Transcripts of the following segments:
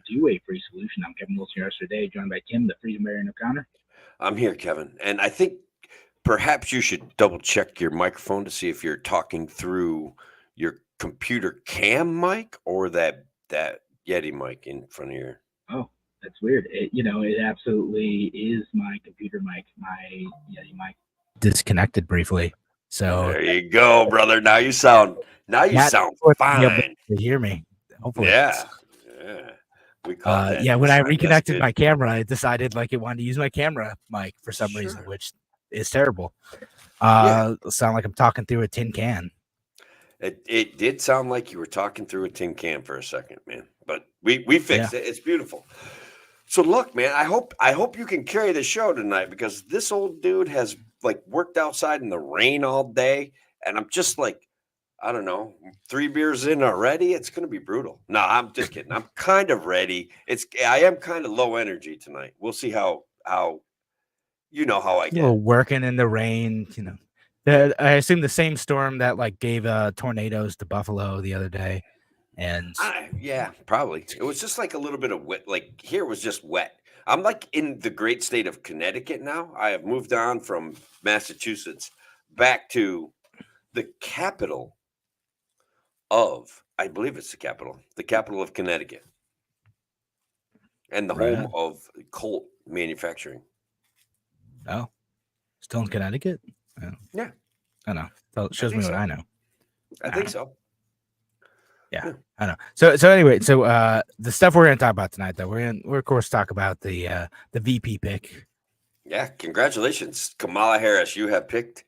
to a free solution. I'm Kevin Wilson, your host today, joined by Tim, the Freedom Marion O'Connor. I'm here, Kevin, and I think perhaps you should double check your microphone to see if you're talking through your computer cam mic or that Yeti mic in front of your. Oh, that's weird. It absolutely is my computer mic, my Yeti mic. Disconnected briefly. So there you go, brother. Now you sound fine. To hear me. Hopefully. Yeah. We call that. When I reconnected my camera, it decided like it wanted to use my camera mic for some reason, which is terrible. Sound like I'm talking through a tin can. It did sound like you were talking through a tin can for a second, man. But we fixed it. It's beautiful. So look, man, I hope you can carry the show tonight, because this old dude has like worked outside in the rain all day, and I'm just like, I don't know, 3 beers in already. It's going to be brutal. No, I'm just kidding. I'm kind of ready. I am kind of low energy tonight. We'll see how you know how I get. Working in the rain, I assume the same storm that like gave tornadoes to Buffalo the other day. And yeah, probably. It was just like a little bit of wet. Like here was just wet. I'm like in the great state of Connecticut now. I have moved on from Massachusetts back to the capital of, I believe it's the capital of Connecticut, and the home of Colt Manufacturing. Oh, still in Connecticut? Oh. Yeah, I know. It shows me what I know. I think so. Yeah, I know. So anyway, the stuff we're going to talk about tonight, though, we're of course talk about the VP pick. Yeah, congratulations, Kamala Harris. You have picked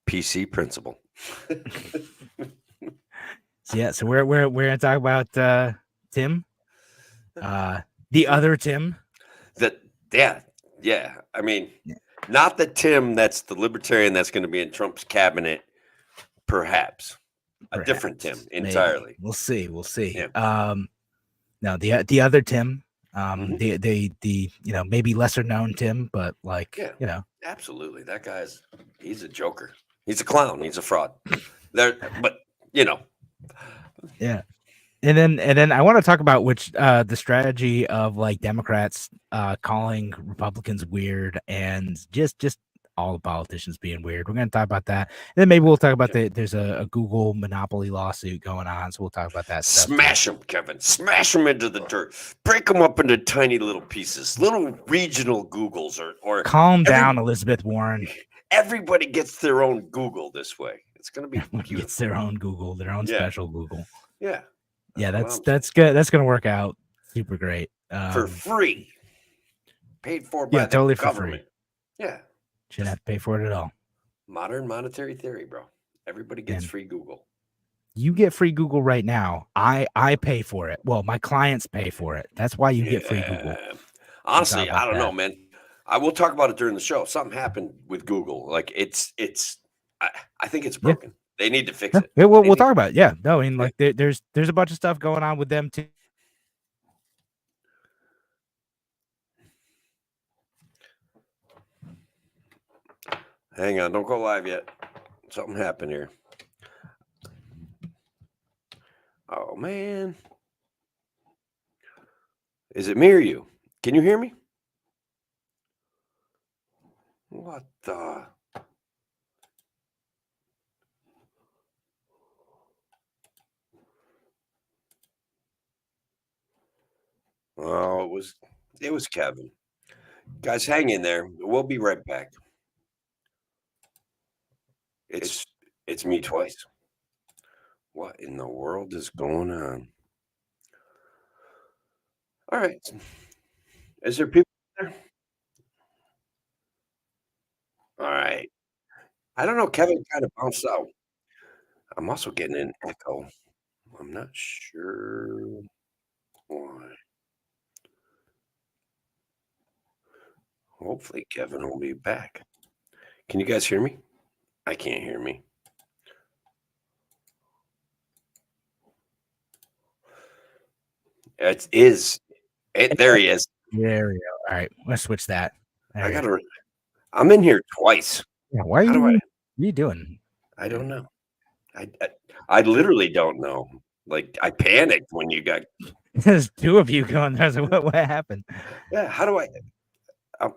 PC principal. So we're going to talk about Tim, the other Tim. Yeah. I mean, not the Tim that's the libertarian that's going to be in Trump's cabinet, perhaps. A different Tim entirely. Maybe. We'll see. Yeah. No, the other Tim, the maybe lesser known Tim, but absolutely, that he's a joker. He's a clown. He's a fraud. But yeah. And then I want to talk about the strategy of like Democrats calling Republicans weird, and just all the politicians being weird. We're going to talk about that. And then maybe we'll talk about there's a Google monopoly lawsuit going on. So we'll talk about that stuff. Smash them, Kevin. Smash them into the dirt. Break them up into tiny little pieces, little regional Googles or calm down, Elizabeth Warren. Everybody gets their own Google this way. It's going to be beautiful. Gets their own Google, their own special Google. Yeah. Yeah, that's good. That's going to work out super great. For free. Paid for by the totally government. For free. Yeah. Shouldn't have to pay for it at all. Modern monetary theory, bro. Everybody gets free Google. You get free Google right now. I pay for it. Well, my clients pay for it. That's why you get free Google. Honestly, I don't know, man. I will talk about it during the show. Something happened with Google. Like I think it's broken. They need to fix it. Yeah, we'll talk about it. Yeah. No, I mean, there's a bunch of stuff going on with them too. Hang on, don't go live yet. Something happened here. Oh, man. Is it me or you? Can you hear me? What the? Oh, it was Kevin. Guys, hang in there. We'll be right back. It's me twice. What in the world is going on? All right. Is there people there? All right. I don't know. Kevin kind of bounced out. I'm also getting an echo. I'm not sure why. Hopefully Kevin will be back. Can you guys hear me? I can't hear me. There he is. There we go. All right, let's switch that. I'm in here twice. Yeah, what are you doing? I don't know. I literally don't know. Like I panicked when you got There's two of you going there. So what happened? Yeah, how do I? Um,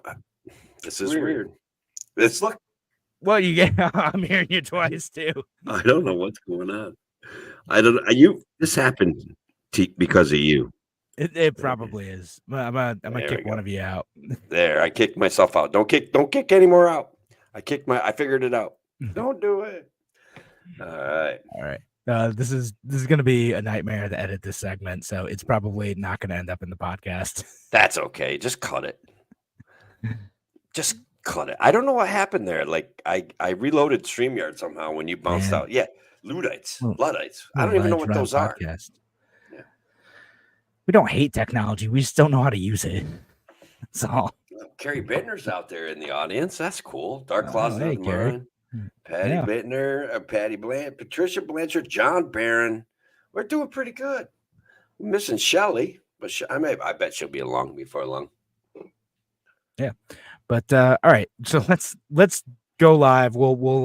this is weird. It's look. Well, you get. I'm hearing you twice too. I don't know what's going on. I don't. You. This happened because of you. It probably is. I'm gonna There kick we one go. of you out. There, I kicked myself out. Don't kick any more out. I figured it out. Don't do it. All right. This is gonna be a nightmare to edit this segment, so it's probably not gonna end up in the podcast. That's okay. Just cut it. Just cut it. I don't know what happened there. Like I reloaded StreamYard somehow when you bounced Man. out. Yeah, Luddites. Well, Luddites. I don't even know what those are. Podcast. Yeah. We don't hate technology. We just don't know how to use it. That's all. Carrie Bittner's out there in the audience. That's cool. Dark Closet hey, of Carrie. Mine. Patty Bittner, Patty Blanchard, Patricia Blanchard, John Barron. We're doing pretty good. We're missing Shelly, but I bet she'll be along before long. Yeah, but all right. So let's go live. We'll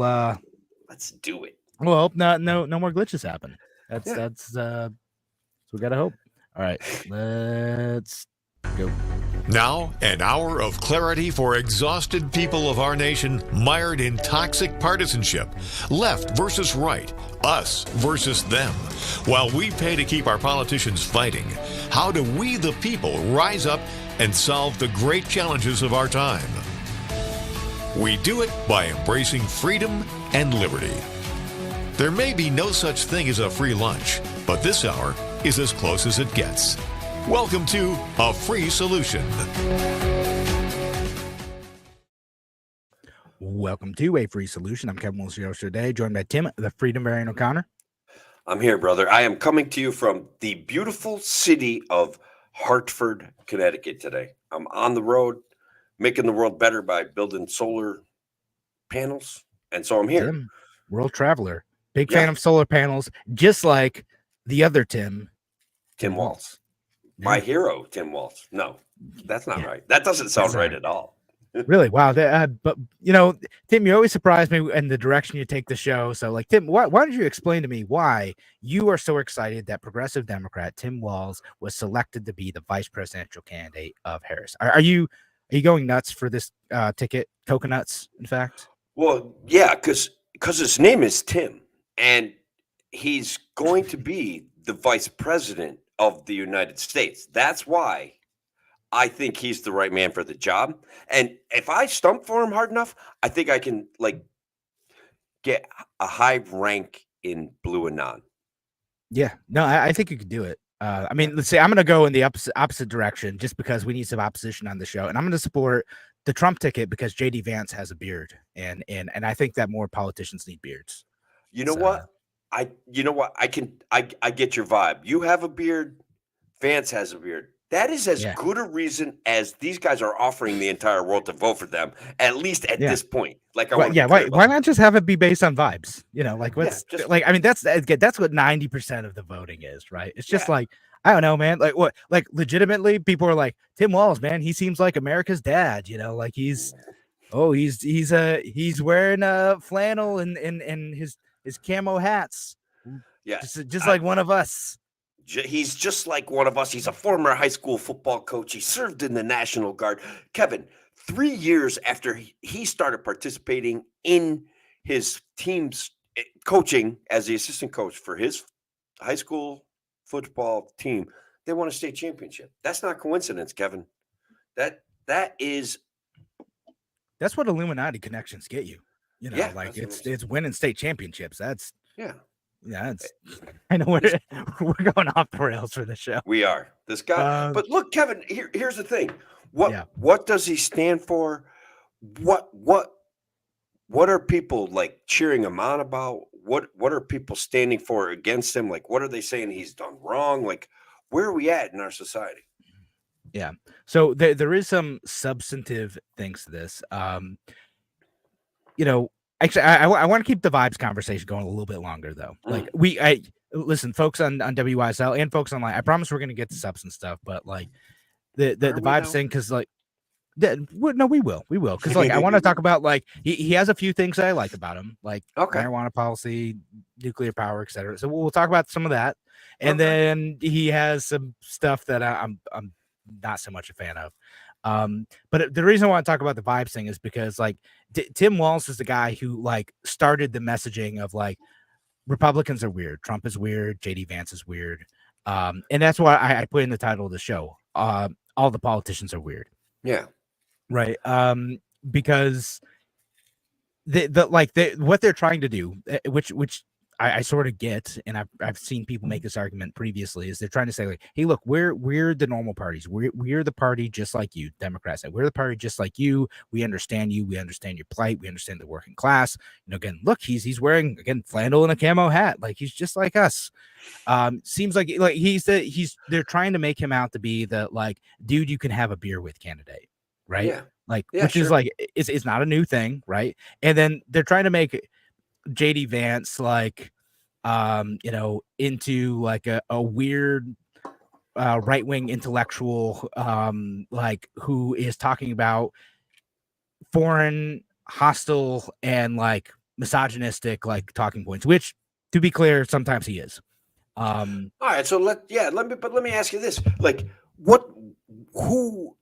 let's do it. Well, no more glitches happen. That's so we gotta hope. All right, let's go. Now, an hour of clarity for exhausted people of our nation mired in toxic partisanship. Left versus right, us versus them. While we pay to keep our politicians fighting, how do we, the people, rise up and solve the great challenges of our time? We do it by embracing freedom and liberty. There may be no such thing as a free lunch, but this hour is as close as it gets. Welcome to A Free Solution. Welcome to A Free Solution. I'm Kevin Wilson today, joined by Tim, the Freedom Variant O'Connor. I'm here, brother. I am coming to you from the beautiful city of Hartford, Connecticut today. I'm on the road, making the world better by building solar panels. And so I'm here. Tim, world traveler, big fan of solar panels, just like the other Tim Waltz. My hero, Tim Waltz. No, that's not right. That doesn't sound right at all. Really? Wow. But, you know, Tim, you always surprise me in the direction you take the show. So, like, Tim, why don't you explain to me why you are so excited that progressive Democrat Tim Walz was selected to be the vice presidential candidate of Harris? Are you going nuts for this ticket? Coconuts, in fact? Well, yeah, because his name is Tim, and he's going to be the vice president of the United States. That's why I think he's the right man for the job. And if I stump for him hard enough, I think I can get a high rank in Blue Anon. Yeah, no, I think you could do it. I mean, let's say I'm going to go in the opposite direction just because we need some opposition on the show, and I'm going to support the Trump ticket because JD Vance has a beard, and I think that more politicians need beards. You know what? I get your vibe. You have a beard. Vance has a beard. That is as good a reason as these guys are offering the entire world to vote for them, at least at this point. Like, why not just have it be based on vibes? You know, like what's I mean, that's what 90% of the voting is, right? It's just like, I don't know, man. Like what? Like legitimately, people are like, Tim Walz, man. He seems like America's dad. You know, like he's wearing a flannel and his camo hats. Yeah, just like one of us. He's just like one of us. He's a former high school football coach. He served in the National Guard. Kevin, 3 years after he started participating in his team's coaching as the assistant coach for his high school football team, they won a state championship. That's not coincidence, Kevin. That's what Illuminati connections get you. You know, like it's winning state championships. That's I know we're going off the rails for the show. We are. This guy. But look, Kevin, here's the thing. What does he stand for? What are people like cheering him on about? What are people standing for against him? Like, what are they saying he's done wrong? Like, where are we at in our society? Yeah. So there is some substantive things to this. You know, actually, I want to keep the vibes conversation going a little bit longer, though. Like listen, folks on WYSL and folks online. I promise we're going to get to substance stuff, but like the vibes thing, because like, no, we will, because like I want to talk about like he has a few things that I like about him, like marijuana policy, nuclear power, etc. So we'll talk about some of that, And Okay. then he has some stuff that I'm not so much a fan of. But the reason I want to talk about the vibes thing is because like Tim Walz is the guy who like started the messaging of like Republicans are weird, Trump is weird, JD Vance is weird. And that's why I put in the title of the show. All the politicians are weird. Yeah. Right. Because what they're trying to do, which I sort of get, and I've seen people make this argument previously, is they're trying to say like, hey, look, we're the normal parties. We're the party just like you, Democrats. We're the party just like you. We understand you. We understand your plight. We understand the working class. You know, again, look, he's wearing again flannel and a camo hat, like he's just like us. Seems like they're trying to make him out to be the like dude you can have a beer with candidate, right? Yeah. Like, Yeah, which is sure. like it's not a new thing, right? And then they're trying to make JD Vance like into like a weird right-wing intellectual like who is talking about foreign, hostile, and like misogynistic like talking points, which to be clear, sometimes he is. All right, so let me ask you this. Like who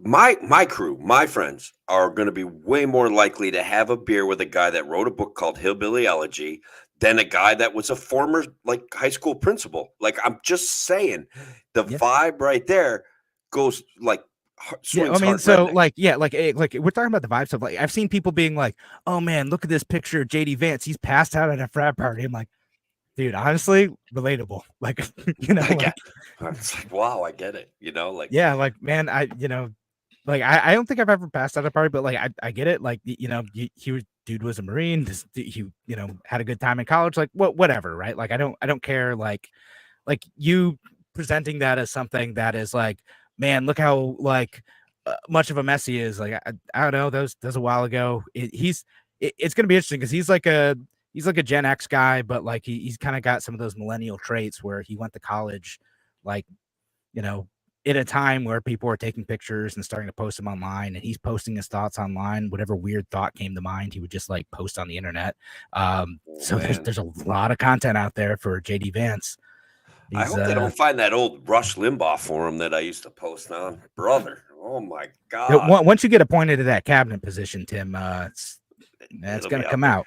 my crew, my friends are going to be way more likely to have a beer with a guy that wrote a book called Hillbilly Elegy than a guy that was a former like high school principal. Like I'm just saying, the vibe right there goes like swings I mean, hard so redneck. like we're talking about the vibe stuff. Like I've seen people being like, "Oh man, look at this picture of JD Vance. He's passed out at a frat party." I'm like, dude, honestly, relatable. Like, It's like, wow, I get it. You know, like yeah, like man, I don't think I've ever passed out at a party, but like I get it. Like dude was a Marine. He had a good time in college. Like whatever, right? Like I don't care. Like you presenting that as something that is like, man, look how like much of a mess he is. Like I don't know. That was a while ago. It's gonna be interesting because he's like a Gen X guy, but like he's kind of got some of those millennial traits where he went to college, like in a time where people are taking pictures and starting to post them online, and he's posting his thoughts online. Whatever weird thought came to mind, he would just like post on the internet. So there's a lot of content out there for JD Vance. I hope they don't find that old Rush Limbaugh forum that I used to post on, brother. Oh my God! Once you get appointed to that cabinet position, Tim, that's going to come out.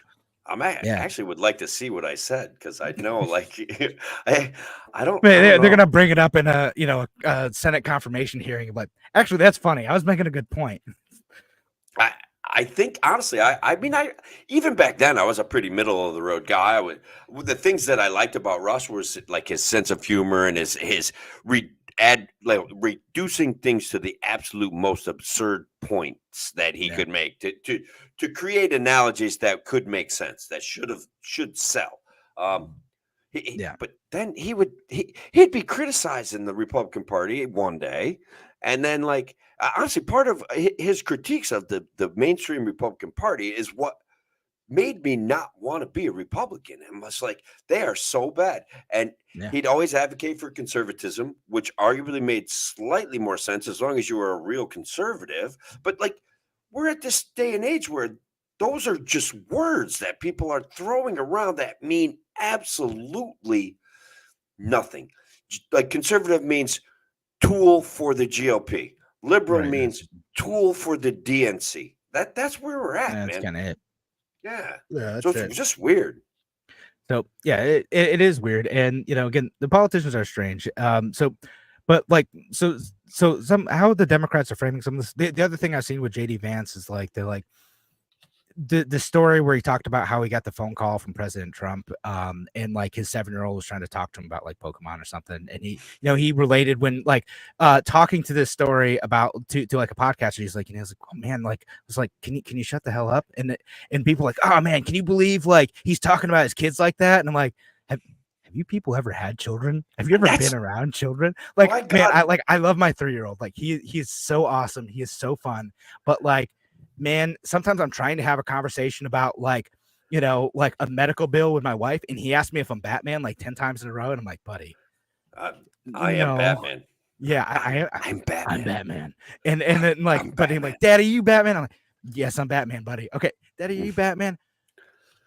Actually would like to see what I said because I know, like, I don't. They're going to bring it up in a Senate confirmation hearing. But actually, that's funny. I was making a good point. I think honestly, I mean, even back then I was a pretty middle of the road guy. The things that I liked about Rush was like his sense of humor and his reducing things to the absolute most absurd points that he could make to create analogies that could make sense, that should sell. But then he'd be criticizing the Republican Party one day, and then like honestly, part of his critiques of the mainstream Republican Party is what made me not want to be a Republican. And was like, they are so bad. And he'd always advocate for conservatism, which arguably made slightly more sense as long as you were a real conservative. But like, we're at this day and age where those are just words that people are throwing around that mean absolutely nothing. Like conservative means tool for the GOP. Liberal means tool for the DNC. That's where we're at, man. That's kind of it. Yeah. That's so it's just weird. So yeah, it is weird. And again, the politicians are strange. So somehow the Democrats are framing some of this. The other thing I've seen with JD Vance is like they're like the story where he talked about how he got the phone call from President Trump, and like his 7-year-old was trying to talk to him about like Pokemon or something, and he related when like talking to this story about to like a podcaster. He's like, he's like, oh man, like it's like, can you shut the hell up? And people like, oh man, can you believe like he's talking about his kids like that? And I'm like, have you people ever had children? Have you ever been around children? Like, man, I love my 3-year-old. Like he is so awesome. He is so fun, but like, man, sometimes I'm trying to have a conversation about like like a medical bill with my wife, and he asked me if I'm Batman like 10 times in a row, and I'm like, buddy, I am Batman. Yeah, I'm Batman. I'm Batman. And then like, buddy, I'm like, Daddy, you Batman? I'm like, yes, I'm Batman, buddy. Okay, Daddy, you Batman?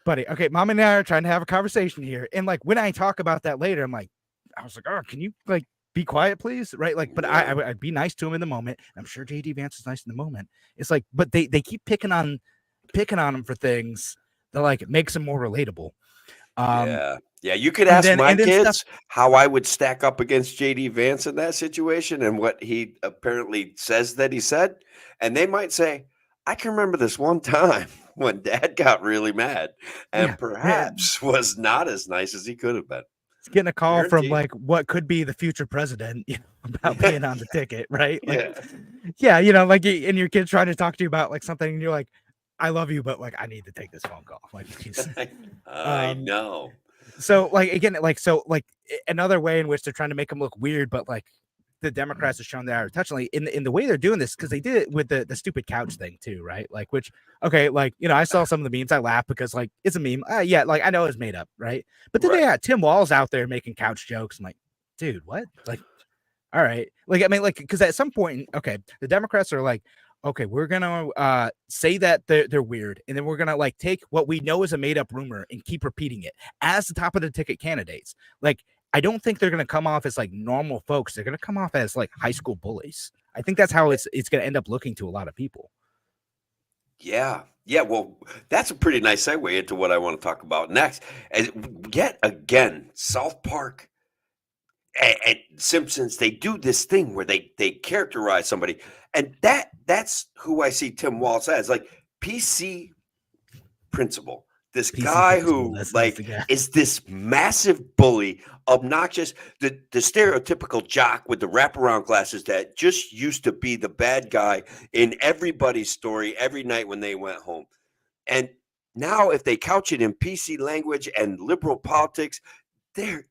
Buddy, okay, Mom and I are trying to have a conversation here. And like when I talk about that later, I'm like, I was like, oh, can you like be quiet, please? Right? Like, but I'd be nice to him in the moment. I'm sure JD Vance is nice in the moment. It's like, but they keep picking on him for things that like makes him more relatable. Yeah, you could ask my kids how I would stack up against JD Vance in that situation and what he apparently says that he said. And they might say, I can remember this one time when Dad got really mad and perhaps was not as nice as he could have been. It's getting a call from like what could be the future president, you know, about being on the ticket, right? Like, yeah, you know, like, and your kid's trying to talk to you about like something, and you're like, I love you, but like I need to take this phone call. Like, please. I know. So like again, like another way in which they're trying to make them look weird, but like the Democrats have shown that are intentionally in the way they're doing this, because they did it with the stupid couch thing too, right? Like, which okay, like, you know, I saw some of the memes, I laugh because like it's a meme. Yeah, like I know it's made up, right? But then they had Tim Walz out there making couch jokes. I'm like, dude, what? Like, all right, like I mean, like, because at some point, okay, the Democrats are like, okay, we're gonna say that they're weird, and then we're gonna like take what we know is a made up rumor and keep repeating it as the top of the ticket candidates. Like, I don't think they're gonna come off as like normal folks. They're gonna come off as like high school bullies. I think that's how it's gonna end up looking to a lot of people. Yeah. Well, that's a pretty nice segue into what I want to talk about next. And yet again, South Park and Simpsons, they do this thing where they characterize somebody, and that's who I see Tim Walz as, like PC Principal. This PC guy who like is this massive bully, obnoxious, the stereotypical jock with the wraparound glasses that just used to be the bad guy in everybody's story every night when they went home. And now if they couch it in PC language and liberal politics, they're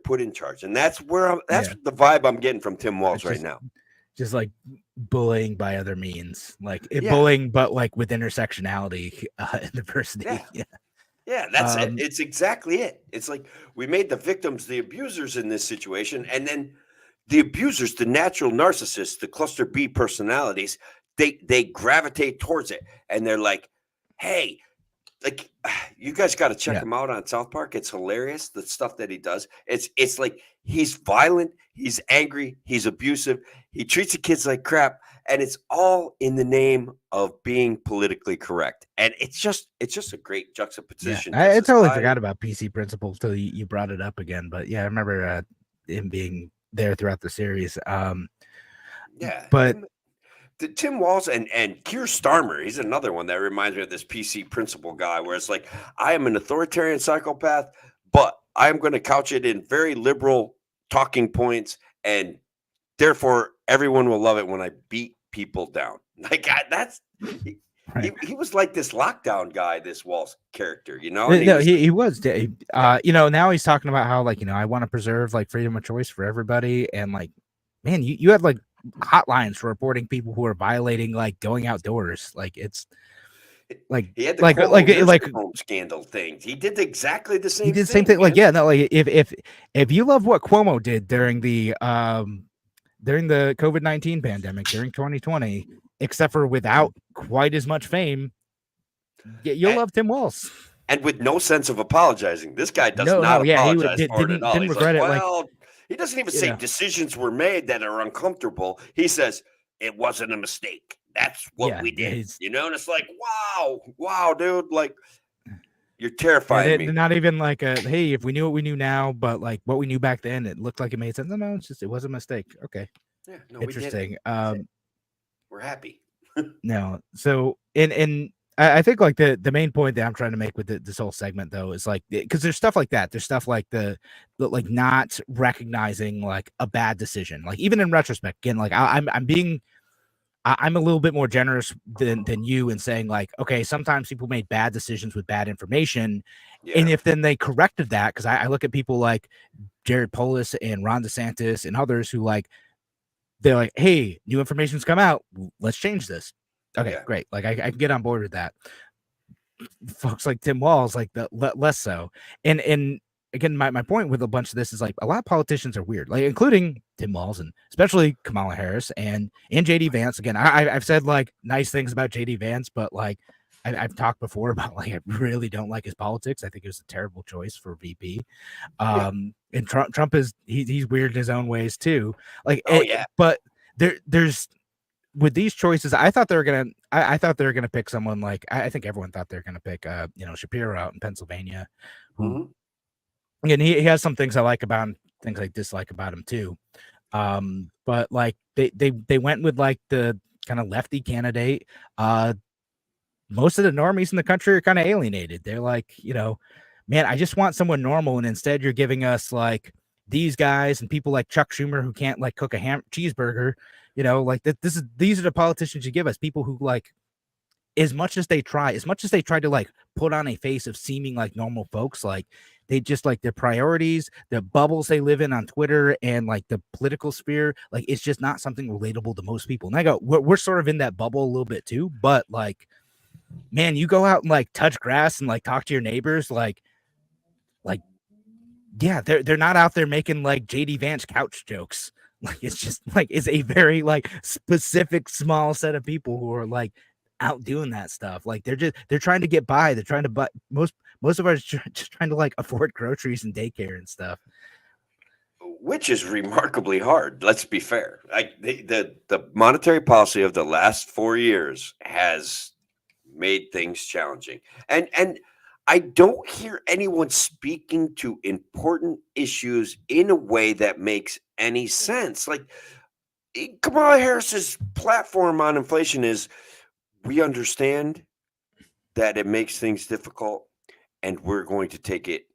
put in charge. And that's where that's the vibe I'm getting from Tim Walz right now. Just like bullying by other means, like bullying, but like with intersectionality and diversity. Yeah, that's it. It's exactly it. It's like we made the victims the abusers in this situation, and then the abusers, the natural narcissists, the cluster B personalities, they gravitate towards it, and they're like, hey, like, you guys got to check him out on South Park. It's hilarious, the stuff that he does. It's like he's violent, he's angry, he's abusive, he treats the kids like crap, and it's all in the name of being politically correct. And it's just a great juxtaposition. I totally forgot about PC Principal till you brought it up again. But yeah, I remember him being there throughout the series. But the Tim Walz and Keir Starmer, he's another one that reminds me of this PC Principal guy, where it's like, I am an authoritarian psychopath, but I'm going to couch it in very liberal talking points, and therefore everyone will love it when I beat people down. Like, he was like this lockdown guy, this Walz character, you know? No, he was, you know, now he's talking about how, like, you know, I want to preserve like freedom of choice for everybody. And like, man, you have like hotlines for reporting people who are violating like going outdoors. Like, it's like he had the like scandal thing. He did exactly the same. He did the same thing. Man. Like, yeah, no, like if you love what Cuomo did during the COVID-19 pandemic during 2020, except for without quite as much fame, you'll love Tim Walz. And with no sense of apologizing. This guy does not apologize for it at all. Didn't regret it. Well, he doesn't even say decisions were made that are uncomfortable. He says it wasn't a mistake. That's what we did. You know, and it's like, wow, dude, like, you're terrifying me. Not even like hey, if we knew what we knew now, but like what we knew back then, it looked like it made sense. No, it was a mistake. Okay. Yeah, no, interesting. We're happy. No, so and I think like the main point that I'm trying to make with this whole segment though is like, because there's stuff like that. There's stuff like the like not recognizing like a bad decision. Like, even in retrospect, again, like I'm a little bit more generous than you in saying like, okay, sometimes people made bad decisions with bad information. And if then they corrected that, because I look at people like Jared Polis and Ron DeSantis and others who like, they're like, hey, new information's come out, let's change this. Okay, great. Like I can get on board with that. Folks like Tim Walz, like less so. And again, my point with a bunch of this is like a lot of politicians are weird, like including Tim Walz and especially Kamala Harris and JD Vance. Again, I've said like nice things about JD Vance, but like I've talked before about like I really don't like his politics. I think it was a terrible choice for VP. And Trump is he's weird in his own ways too. Like, but there's with these choices, I thought they were gonna. I thought they were gonna pick someone like I think everyone thought they were gonna pick Shapiro out in Pennsylvania, who and he has some things I like about him, things I dislike about him too. But like they went with like the kind of lefty candidate. Most of the normies in the country are kind of alienated. They're like, man, I just want someone normal, and instead you're giving us like these guys and people like Chuck Schumer who can't like cook a cheeseburger. Like these are the politicians you give us, people who like, as much as they try to like put on a face of seeming like normal folks, like they just like their priorities, the bubbles they live in on Twitter and like the political sphere, like it's just not something relatable to most people. And I go, we're sort of in that bubble a little bit too, but like, man, you go out and like touch grass and like talk to your neighbors, like yeah, they're not out there making like JD Vance couch jokes. Like it's just like it's a very like specific small set of people who are like out doing that stuff. Like they're trying to get by. They're trying to buy most of us just trying to like afford groceries and daycare and stuff, which is remarkably hard. Let's be fair. Like the monetary policy of the last 4 years has made things challenging, and I don't hear anyone speaking to important issues in a way that makes any sense. Like Kamala Harris's platform on inflation is, we understand that it makes things difficult and we're going to take it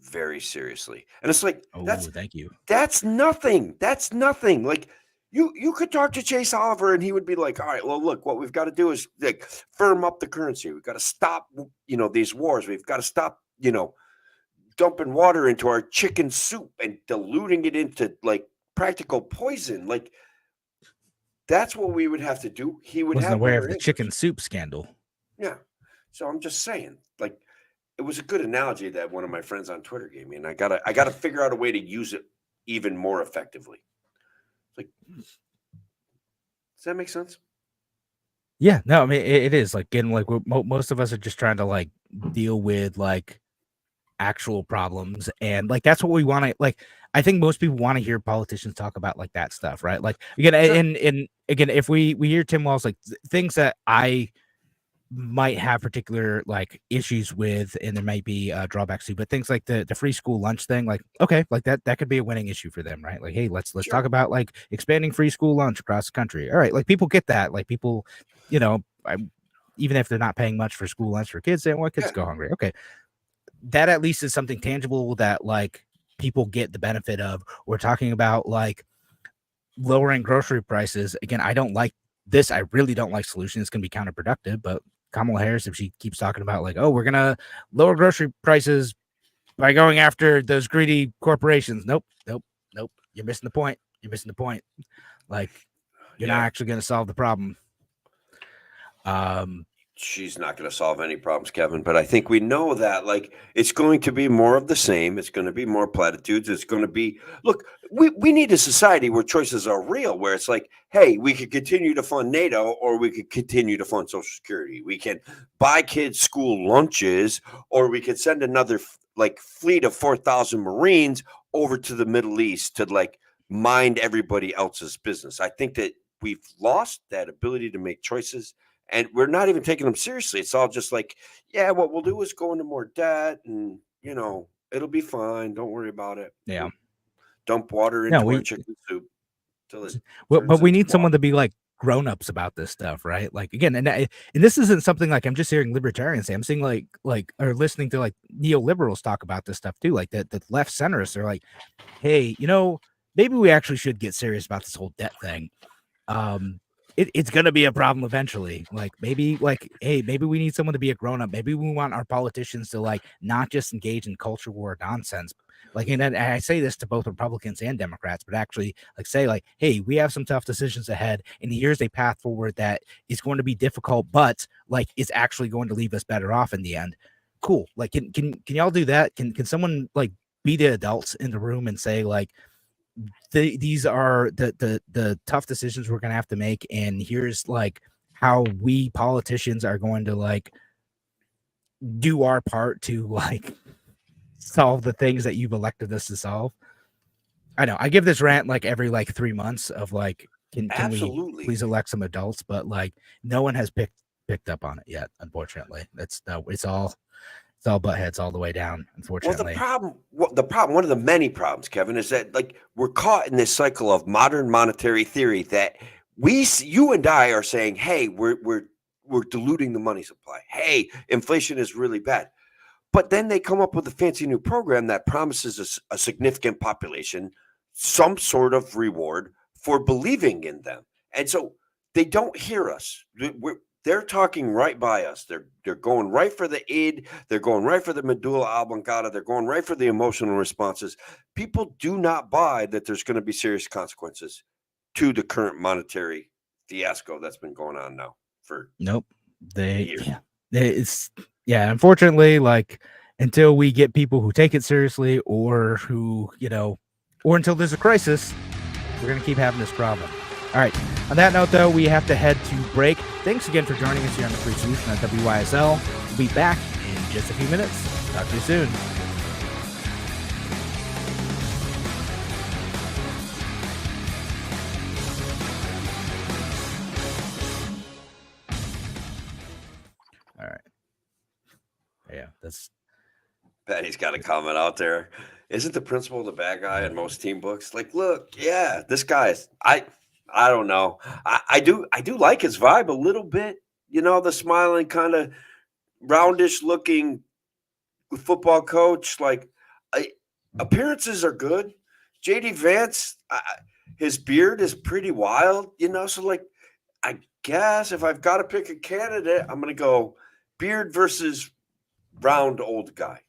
very seriously. And it's like, thank you. That's nothing. That's nothing. Like you could talk to Chase Oliver and he would be like, all right, well, look, what we've got to do is like firm up the currency. We've got to stop, these wars. We've got to stop, dumping water into our chicken soup and diluting it into like practical poison. Like that's what we would have to do. He would wasn't have aware of the chicken soup scandal. Yeah. So I'm just saying, like, it was a good analogy that one of my friends on Twitter gave me, and I gotta figure out a way to use it even more effectively. Like, does that make sense? Yeah, no, I mean it is like getting like most of us are just trying to like deal with like actual problems, and like that's what we want to like. I think most people want to hear politicians talk about like that stuff, right? Like again, and again, if we hear Tim Walz like things that I might have particular like issues with, and there might be drawbacks to, but things like the free school lunch thing, like okay, like that could be a winning issue for them, right? Like, hey, let's talk about like expanding free school lunch across the country. All right, like people get that, like people, even if they're not paying much for school lunch for kids, they don't want kids to go hungry. Okay, that at least is something tangible that like people get the benefit of. We're talking about like lowering grocery prices. Again, I don't like this. I really don't like solutions. It's going to be counterproductive, but Kamala Harris, if she keeps talking about like, oh, we're going to lower grocery prices by going after those greedy corporations. Nope. You're missing the point. Like you're not actually going to solve the problem. She's not going to solve any problems, Kevin, but I think we know that like it's going to be more of the same. It's going to be more platitudes. It's going to be, look, we need a society where choices are real, where it's like, hey, we could continue to fund NATO or we could continue to fund Social Security. We can buy kids school lunches, or we could send another like fleet of 4,000 Marines over to the Middle East to like mind everybody else's business. I think that we've lost that ability to make choices. And we're not even taking them seriously. It's all just like, yeah, what we'll do is go into more debt and, it'll be fine. Don't worry about it. Yeah. Dump water into our chicken soup. But we need someone to be like grown-ups about this stuff, right? Like, again, and this isn't something like I'm just hearing libertarians say. I'm seeing like or listening to like neoliberals talk about this stuff too. Like the left centrists are like, hey, maybe we actually should get serious about this whole debt thing. It's going to be a problem eventually. Like maybe like, hey, maybe we need someone to be a grown up. Maybe we want our politicians to like not just engage in culture war nonsense. Like, and I say this to both Republicans and Democrats, but actually like say like, hey, we have some tough decisions ahead, and here's a path forward that is going to be difficult, but like it's actually going to leave us better off in the end. Cool. Like, can y'all do that? Can someone like be the adults in the room and say like, these are the tough decisions we're gonna have to make, and here's like how we politicians are going to like do our part to like solve the things that you've elected us to solve. I know I give this rant like every like 3 months of like, can we Absolutely. please elect some adults? But like no one has picked up on it yet, unfortunately. It's all butt heads all the way down, Well, unfortunately. the problem, one of the many problems, Kevin, is that like we're caught in this cycle of modern monetary theory that you and I are saying, hey, we're diluting the money supply. Hey, inflation is really bad. But then they come up with a fancy new program that promises a significant population some sort of reward for believing in them. And so they don't hear us. They're talking right by us. They're going right for the aid. They're going right for the medulla oblongata. They're going right for the emotional responses. People do not buy that there's going to be serious consequences to the current monetary fiasco that's been going on now for Nope. years. Unfortunately, like until we get people who take it seriously or who, or until there's a crisis, we're going to keep having this problem. All right. On that note, though, we have to head to break. Thanks again for joining us here on The Free Solution on WYSL. We'll be back in just a few minutes. Talk to you soon. All right. Yeah, that's Patty's got a comment out there. Isn't the principal the bad guy in most team books? Like, look, yeah, this guy's I don't know. I do like his vibe a little bit. The smiling, kind of roundish looking football coach. Like, appearances are good. JD Vance, his beard is pretty wild. So like, I guess if I've got to pick a candidate, I'm gonna go beard versus round old guy.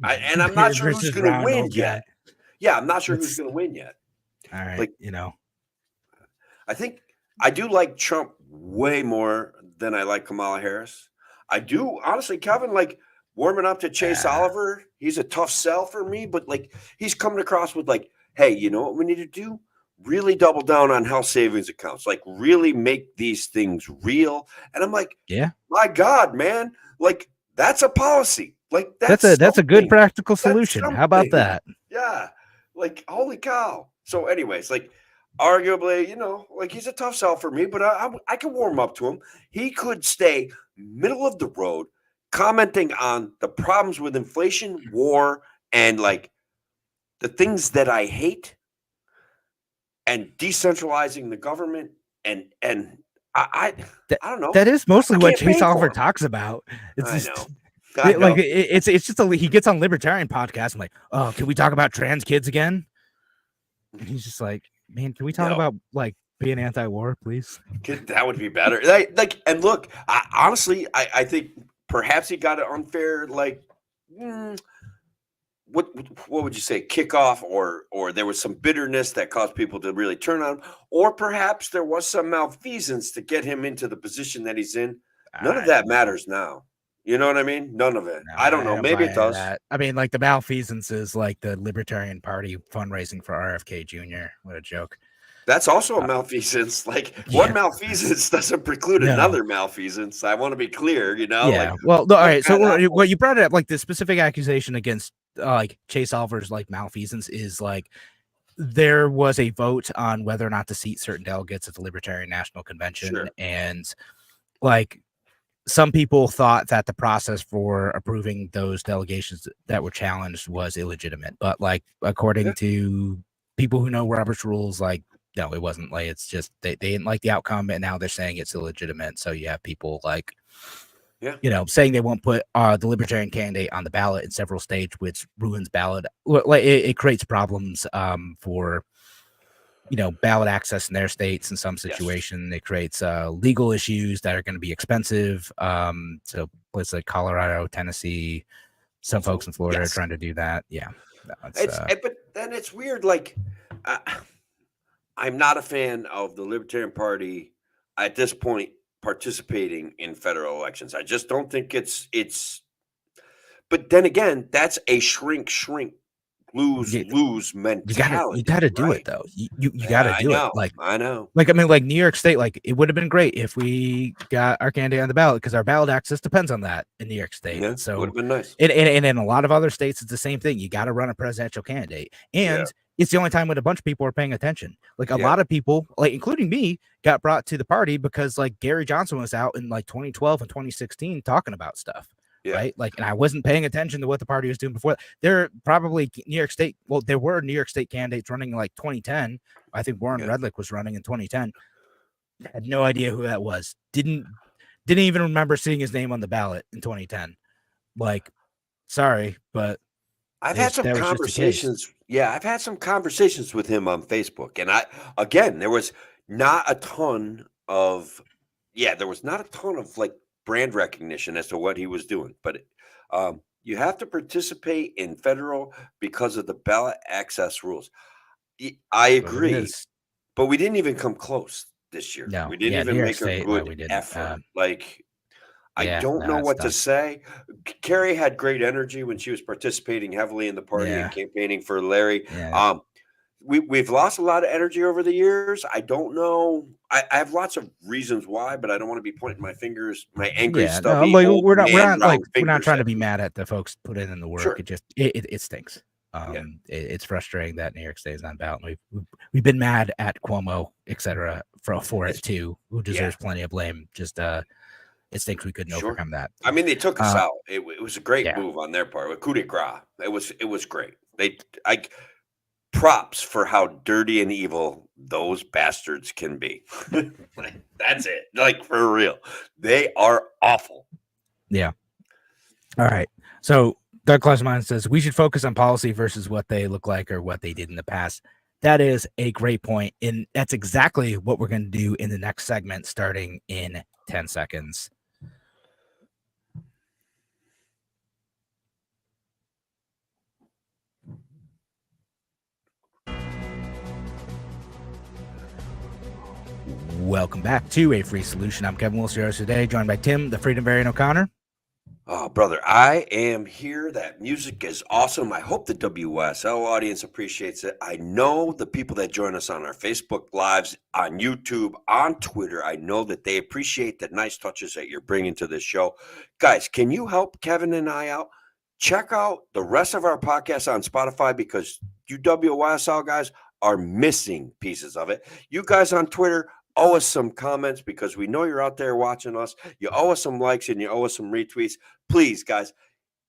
And I'm not sure who's going to win yet. Yeah, I'm not sure who's going to win yet. All right. Like, I think I do like Trump way more than I like Kamala Harris. I do, honestly, Kevin, like warming up to Chase Oliver. He's a tough sell for me, but like he's coming across with like, hey, you know what we need to do? Really double down on health savings accounts, like really make these things real. And I'm like, yeah, my God, man, like that's a policy. Like that's a good practical solution. How about that? Yeah. Like, holy cow. So anyways, like arguably, like he's a tough sell for me, but I can warm up to him. He could stay middle of the road commenting on the problems with inflation, war, and like the things that I hate and decentralizing the government and I don't know. That is mostly what Chase Oliver talks about. It's just like it's just he gets on libertarian podcasts. I'm like, oh, can we talk about trans kids again? And he's just like, man, can we talk about like being anti-war, please? That would be better. Like, and look, honestly, I think perhaps he got an unfair like. What would you say? Kickoff, or there was some bitterness that caused people to really turn on him, or perhaps there was some malfeasance to get him into the position that he's in. None of that matters now. You know what I mean? None of it. No, I don't know. Maybe it does. I mean, like the malfeasance is like the Libertarian Party fundraising for RFK Jr. What a joke. That's also a malfeasance. Like one malfeasance doesn't preclude another malfeasance. I want to be clear, Yeah. Like, well, no, all right. So what you brought it up, like the specific accusation against like Chase Oliver's like malfeasance is like there was a vote on whether or not to seat certain delegates at the Libertarian National Convention, and like some people thought that the process for approving those delegations that were challenged was illegitimate, but like according to people who know Robert's rules, like no, it wasn't. Like it's just they didn't like the outcome, and now they're saying it's illegitimate. So you have people like saying they won't put the Libertarian candidate on the ballot in several states, which ruins ballot. Like it creates problems for ballot access in their states. In some situation, it creates legal issues that are going to be expensive. So places like Colorado, Tennessee, some folks in Florida are trying to do that. Yeah, but then it's weird. Like I'm not a fan of the Libertarian Party at this point participating in federal elections. I just don't think it's. But then again, that's a shrink lose You mentality. gotta do right? it though. You gotta do it. I know. Like I mean, like New York State, like it would have been great if we got our candidate on the ballot because our ballot access depends on that in New York State. Yeah, So would have been nice. and in a lot of other states, it's the same thing. You got to run a presidential candidate, and it's the only time when a bunch of people are paying attention. Like a lot of people, like including me, got brought to the party because like Gary Johnson was out in like 2012 and 2016 talking about stuff. Right. Like, and I wasn't paying attention to what the party was doing before. There probably New York State. Well, there were New York State candidates running like 2010. I think Warren Redlick was running in 2010. I had no idea who that was. Didn't even remember seeing his name on the ballot in 2010. Like, sorry, but I've had some conversations. Yeah, I've had some conversations with him on Facebook. And there was not a ton of like brand recognition as to what he was doing. But you have to participate in federal because of the ballot access rules. I agree, but we didn't even come close this year. No, we didn't even make a good effort. I don't know what to say. Carrie had great energy when she was participating heavily in the party and campaigning for Larry. Yeah. We've lost a lot of energy over the years. I don't know. I have lots of reasons why, but I don't want to be pointing my fingers, my angry stubby. No, we're not trying to be mad at the folks put in the work. Sure. It just it stinks. It's frustrating that New York State is on ballot. We've been mad at Cuomo, etc. for it too. Who deserves plenty of blame. Just it stinks we couldn't overcome that. I mean, they took us out. It was a great move on their part. With coup de grace, it was great. Props for how dirty and evil those bastards can be. That's it. Like for real, they are awful. Yeah. All right. So Doug Klasman says we should focus on policy versus what they look like or what they did in the past. That is a great point, and that's exactly what we're going to do in the next segment, starting in 10 seconds. Welcome back to A Free Solution. I'm Kevin Wilson today, joined by Tim, the Freedom Variant O'Connor. Oh, brother, I am here. That music is awesome. I hope the WSL audience appreciates it. I know the people that join us on our Facebook Lives, on YouTube, on Twitter, I know that they appreciate the nice touches that you're bringing to this show. Guys, can you help Kevin and I out? Check out the rest of our podcasts on Spotify because you WSL guys are missing pieces of it. You guys on Twitter, owe us some comments because we know you're out there watching us. You owe us some likes and you owe us some retweets. Please, guys,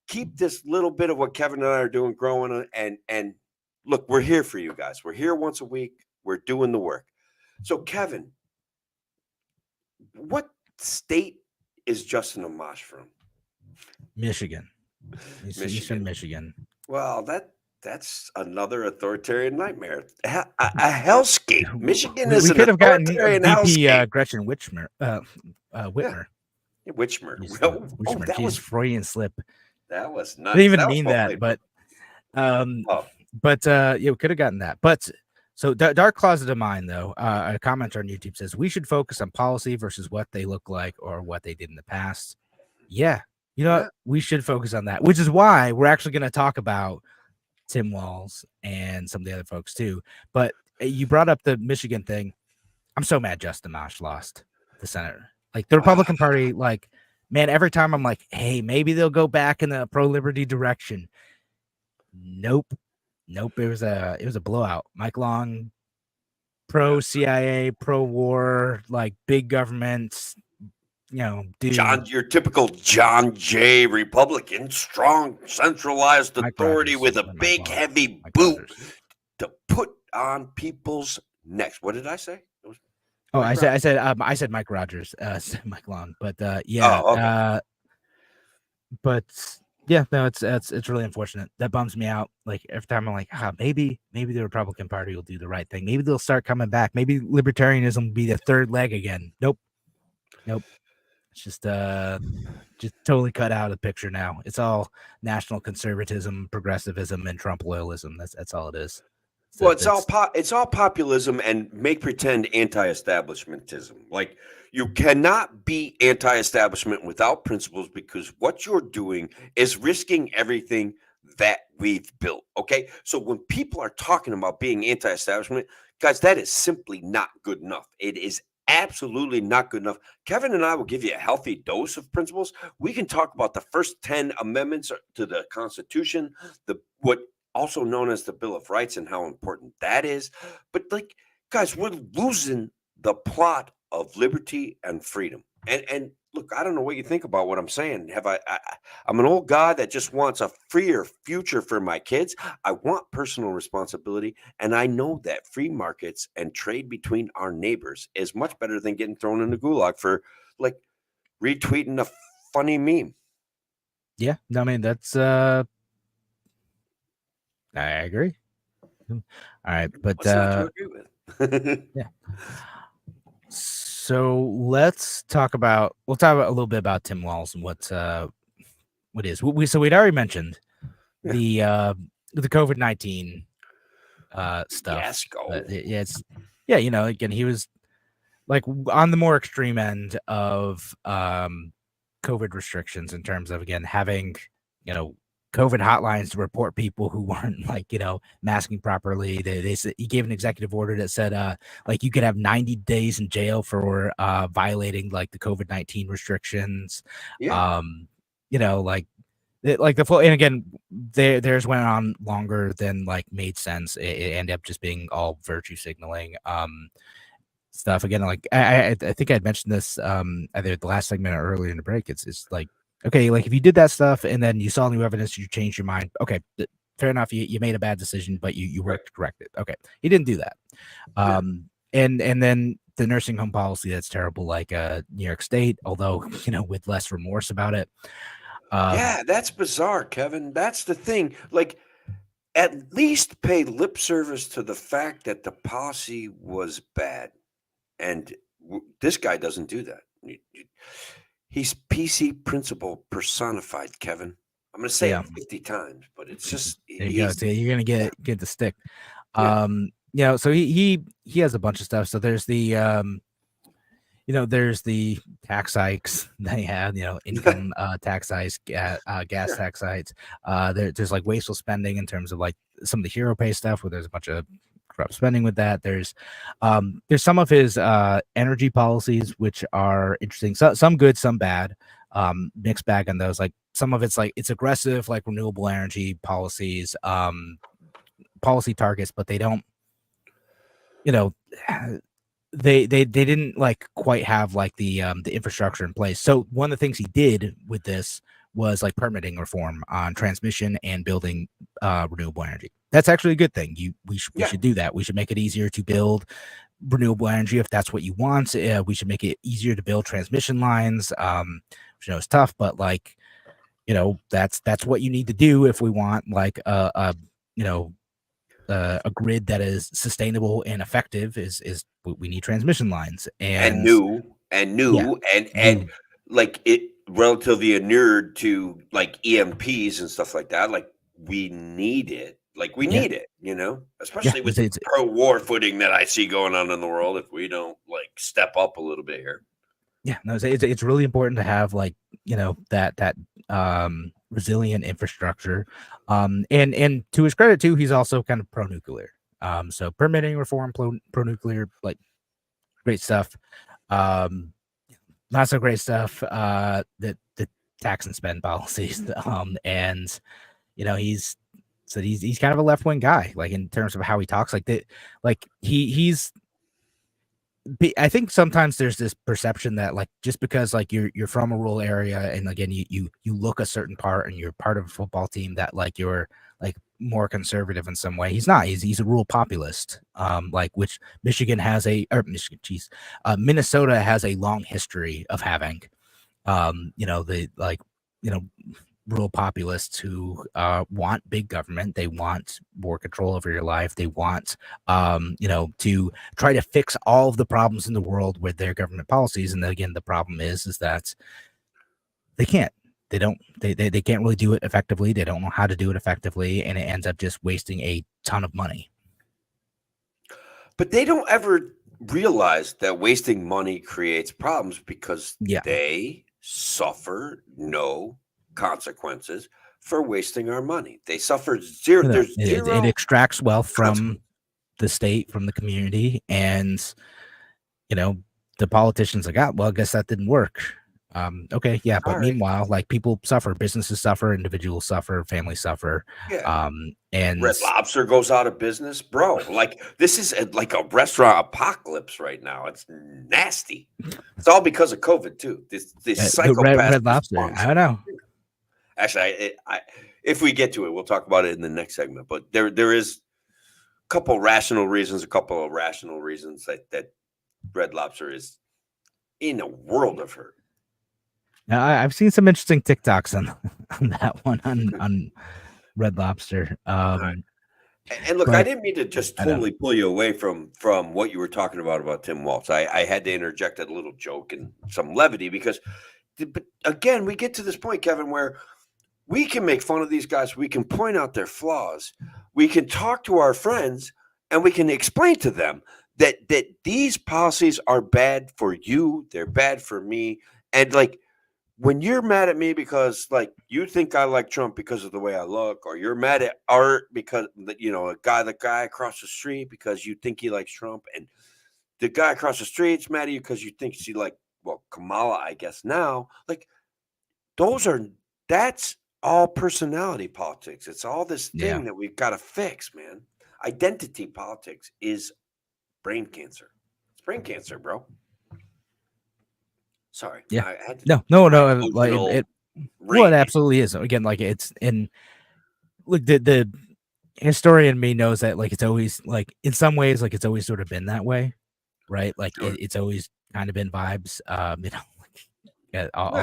keep this little bit of what Kevin and I are doing growing. And look, we're here for you guys. We're here once a week. We're doing the work. So, Kevin, what state is Justin Amash from? Michigan. He's from Michigan. Well, that's another authoritarian nightmare. A hellscape. Michigan is we could have gotten VP Gretchen Whitmer. Whitmer. Whitmer. That was Freudian slip. That was nuts. I didn't even mean that, but we could have gotten that. But so Dark Closet of Mine, though, a commenter on YouTube says we should focus on policy versus what they look like or what they did in the past. Yeah, what? We should focus on that, which is why we're actually going to talk about Tim Walz and some of the other folks too. But you brought up the Michigan thing. I'm so mad Justin Amash lost the Senate. Like the Republican Party, like, man, every time I'm like, hey, maybe they'll go back in the pro-liberty direction. Nope. It was a blowout. Mike Long, pro-CIA, pro-war, like big government, dude. Your typical John Jay Republican, strong, centralized authority with a big, heavy boot to put on people's necks. What did I say? I said Mike Rogers, Mike Long, but okay. It's really unfortunate. That bums me out. Like every time I'm like, maybe the Republican Party will do the right thing. Maybe they'll start coming back. Maybe libertarianism will be the third leg again. Nope. It's just totally cut out of the picture now. It's all national conservatism, progressivism, and Trump loyalism. That's all it is. Well, it's all populism and make pretend anti-establishmentism. Like you cannot be anti-establishment without principles because what you're doing is risking everything that we've built. Okay. So when people are talking about being anti establishment, guys, that is simply not good enough. It is absolutely not good enough. Kevin and I will give you a healthy dose of principles. We can talk about the first 10 amendments to the Constitution, what also known as the Bill of Rights, and how important that is. But like, guys, we're losing the plot of liberty and freedom. And look, I don't know what you think about what I'm saying. I'm an old guy that just wants a freer future for my kids. I want personal responsibility, and I know that free markets and trade between our neighbors is much better than getting thrown in the gulag for like retweeting a funny meme. Yeah, no, I mean that's I agree. All right, but What's not to agree with? yeah. So we'll talk about a little bit about Tim Walz and what is we'd already mentioned the COVID-19 stuff. Yes, go. Again, he was like on the more extreme end of COVID restrictions in terms of, again, having COVID hotlines to report people who weren't masking properly. He gave an executive order that said you could have 90 days in jail for violating like the COVID-19 restrictions. Yeah. The full, and again, theirs went on longer than made sense. It ended up just being all virtue signaling stuff. Again, I think I'd mentioned this either the last segment or earlier in the break. It's like, okay, if you did that stuff and then you saw new evidence, you changed your mind. Okay, fair enough. You made a bad decision, but you worked to correct it. Okay, he didn't do that. And then the nursing home policy, that's terrible. New York State, although with less remorse about it. Yeah, that's bizarre, Kevin. That's the thing. At least pay lip service to the fact that the policy was bad. And this guy doesn't do that. He's PC principle personified, Kevin. I'm going to say it 50 times, but it's just there you go. So you're going to get the stick. Yeah. So he has a bunch of stuff. So there's the there's the tax hikes they had, income tax hikes, gas tax hikes. There's wasteful spending in terms of some of the hero pay stuff where there's a bunch of corrupt spending with that. There's some of his energy policies which are interesting. Some good, some bad. Mixed bag on those. Some of it's it's aggressive, renewable energy policies, policy targets, but they don't, they didn't quite have the infrastructure in place. So one of the things he did with this was permitting reform on transmission and building renewable energy. That's actually a good thing. We should do that. We should make it easier to build renewable energy if that's what you want. We should make it easier to build transmission lines. Which is tough, but that's what you need to do if we want a grid that is sustainable and effective. Is we need transmission lines and new and it relatively inured to EMPs and stuff like that. We need it. We need it, especially with the pro-war footing that I see going on in the world. If we don't step up a little bit here. Yeah, no, it's really important to have that resilient infrastructure. And to his credit too, he's also kind of pro-nuclear. So permitting reform, pro-nuclear, great stuff. Not so great stuff. The tax and spend policies. And he's kind of a left-wing guy, in terms of how he talks. He's. I think sometimes there's this perception that just because you're from a rural area and again you look a certain part and you're part of a football team that you're more conservative in some way. He's not. He's a rural populist. Which Minnesota has a long history of having. Rural populists who want big government. They want more control over your life. They want, to try to fix all of the problems in the world with their government policies. And again, the problem is that they can't. They don't. They can't really do it effectively. They don't know how to do it effectively, and it ends up just wasting a ton of money. But they don't ever realize that wasting money creates problems because they suffer no consequences for wasting our money. They suffer zero. You know, There's zero. it extracts wealth from consequence. the state, from the community, and the politicians like, well, I guess that didn't work. Okay, yeah, but Sorry. meanwhile, like, people suffer, businesses suffer, individuals suffer, families suffer. Yeah. And Red Lobster goes out of business, bro. Like, this is like a restaurant apocalypse right now. It's nasty. It's all because of COVID too. This the psychopath Red Lobster, response. I don't know. Actually, if we get to it, we'll talk about it in the next segment. But there is a couple rational reasons, that Red Lobster is in a world of hurt. Now, I've seen some interesting TikToks on that one on Red Lobster. And look, but I didn't mean to just totally pull you away from what you were talking about Tim Walz. I had to interject a little joke and some levity because, but again, we get to this point, Kevin, where we can make fun of these guys. We can point out their flaws. We can talk to our friends and we can explain to them that these policies are bad for you. They're bad for me. And like, when you're mad at me because like you think I like Trump because of the way I look, or you're mad at Art because the guy across the street because you think he likes Trump, and the guy across the street's mad at you because you think she like Kamala, I guess now, like that's all personality politics. It's all this thing that we've got to fix, man. Identity politics is brain cancer. It's brain cancer, bro. Sorry. Yeah. I had to No. Like it absolutely is. Again, like it's in. Look, the historian in me knows that like it's always like in some ways like it's always sort of been that way, right? Like it's always kind of been vibes, all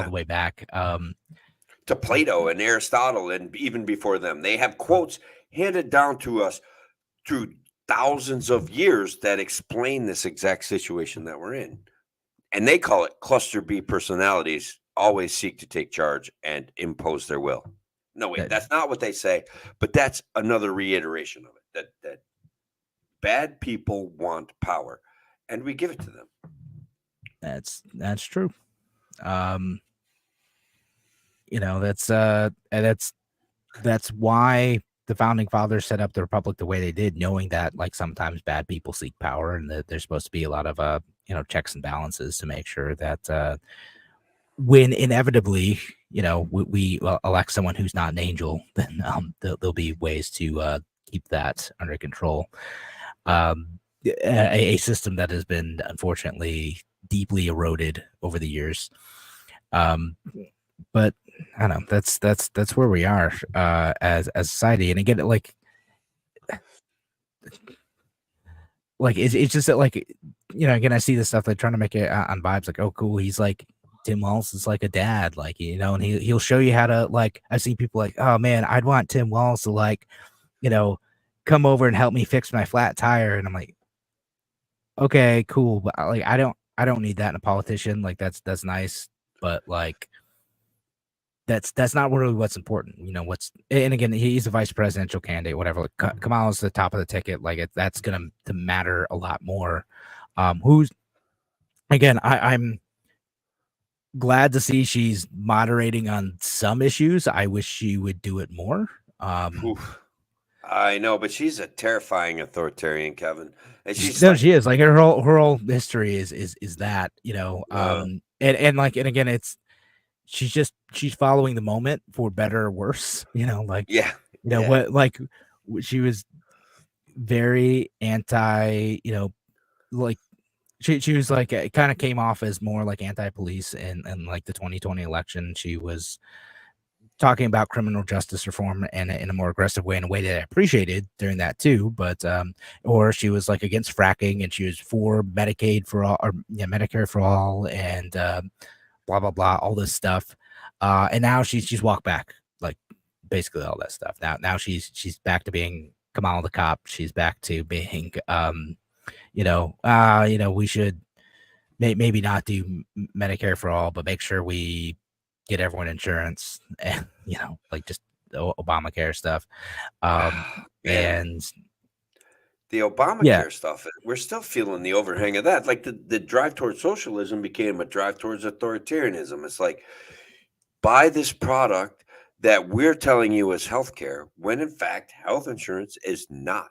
the way back to Plato and Aristotle, and even before them, they have quotes handed down to us through thousands of years that explain this exact situation that we're in. And they call it cluster B personalities always seek to take charge and impose their will. No, wait, that's not what they say, but that's another reiteration of it, that bad people want power and we give it to them. That's true. That's why the founding fathers set up the republic the way they did, knowing that like sometimes bad people seek power and that there's supposed to be a lot of checks and balances to make sure that when inevitably we elect someone who's not an angel, then there'll be ways to keep that under control. A system that has been unfortunately deeply eroded over the years. But I don't know, that's where we are as a society. And again, like it's just that like again, I see this stuff like trying to make it on vibes like, oh cool, he's like Tim Walz is like a dad, like and he'll show you how to, like, I've seen people like, oh man, I'd want Tim Walz to like come over and help me fix my flat tire, and I'm like, okay, cool, but like I don't need that in a politician. Like that's nice, but like that's not really what's important. And again, he's a vice presidential candidate, whatever. Like, Kamala's the top of the ticket. Like that's gonna to matter a lot more. Who's again, I'm glad to see she's moderating on some issues. I wish she would do it more. I know, but she's a terrifying authoritarian, Kevin. And she is. Like her whole history is that, and again, she's following the moment for better or worse, what, like she was very anti, like she was like, it kind of came off as more like anti-police and like the 2020 election. She was talking about criminal justice reform and in a more aggressive way, in a way that I appreciated during that too. But or she was like against fracking and she was for Medicaid for all, or Medicare for all, and blah blah blah, all this stuff. And now she's walked back, like basically all that stuff. Now she's back to being Kamala the cop. She's back to being we should maybe not do Medicare for all, but make sure we get everyone insurance, and like just the Obamacare stuff. And the Obamacare stuff, we're still feeling the overhang of that. Like the drive towards socialism became a drive towards authoritarianism. It's like, buy this product that we're telling you is healthcare, when in fact, health insurance is not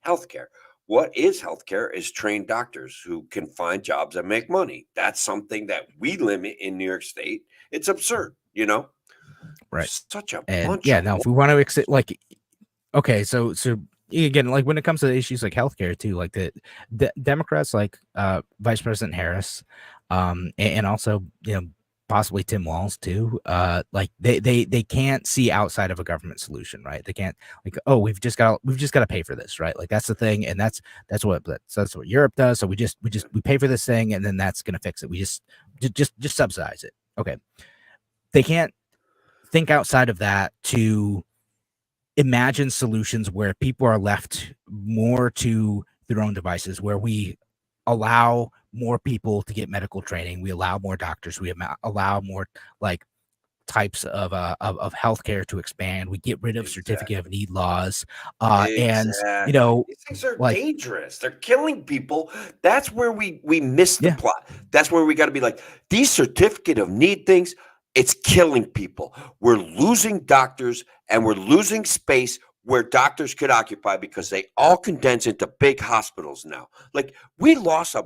healthcare. What is healthcare is trained doctors who can find jobs and make money. That's something that we limit in New York State. It's absurd, you know? Right. Such a And bunch yeah, of now if we want to accept, like, okay, so again, like when it comes to issues like healthcare too, like the Democrats, like Vice President Harris, and also possibly Tim Walz too, like they can't see outside of a government solution, right? They can't, like, oh, we've just got to pay for this, right? Like that's the thing, and that's what Europe does. So we pay for this thing, and then that's gonna fix it. We just subsidize it. Okay, they can't think outside of that to imagine solutions where people are left more to their own devices, where we allow more people to get medical training, we allow more doctors, we allow more like types of healthcare to expand, we get rid of certificate of need laws, and these things are like dangerous. They're killing people. That's where we miss the plot. That's where we got to be like, these certificate of need things, it's killing people. We're losing doctors and we're losing space where doctors could occupy because they all condense into big hospitals now. Like we lost a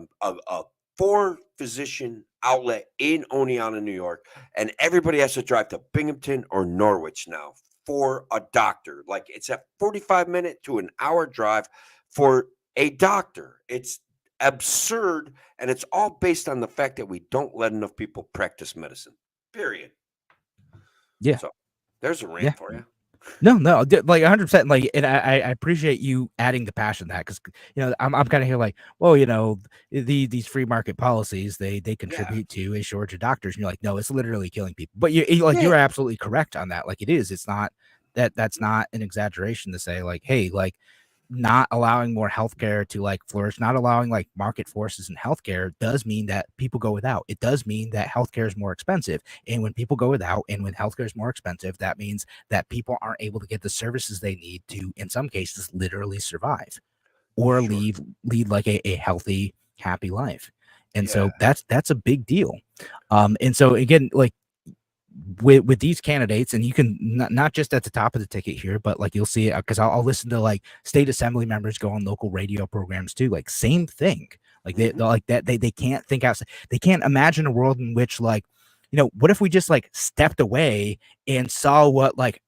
4-physician outlet in Oneonta, New York, and everybody has to drive to Binghamton or Norwich now for a doctor. Like it's a 45-minute to an hour drive for a doctor. It's absurd, and it's all based on the fact that we don't let enough people practice medicine. Period. Yeah. So there's a rant for you. No, like 100%. Like, and I appreciate you adding the passion to that, because I'm kind of here like, well, these free market policies they contribute to a shortage of doctors, and you're like, no, it's literally killing people. But you're absolutely correct on that. Like it is. It's not that's not an exaggeration to say like, hey, like not allowing more healthcare to like flourish, not allowing like market forces in healthcare does mean that people go without. It does mean that healthcare is more expensive. And when people go without and when healthcare is more expensive, that means that people aren't able to get the services they need to, in some cases, literally survive or lead like a healthy, happy life. And so that's a big deal. And so again, like with these candidates, and you can not just at the top of the ticket here, but like you'll see it because I'll listen to like state assembly members go on local radio programs too, like same thing. Like they're like that they can't think outside. They can't imagine a world in which like, what if we just like stepped away and saw what like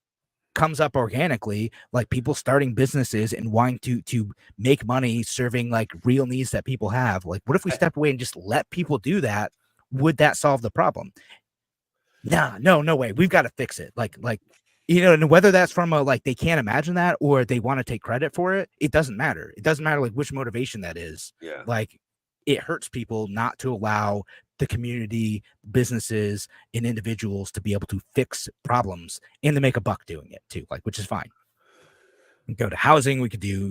comes up organically, like people starting businesses and wanting to make money serving like real needs that people have. Like what if we step away and just let people do that? Would that solve the problem? Nah, no way. We've got to fix it. Like, and whether that's from a, like, they can't imagine that or they want to take credit for it, it doesn't matter. It doesn't matter like which motivation that is. Yeah. Like it hurts people not to allow the community, businesses, and individuals to be able to fix problems and to make a buck doing it too, like, which is fine. Go to housing, we could do,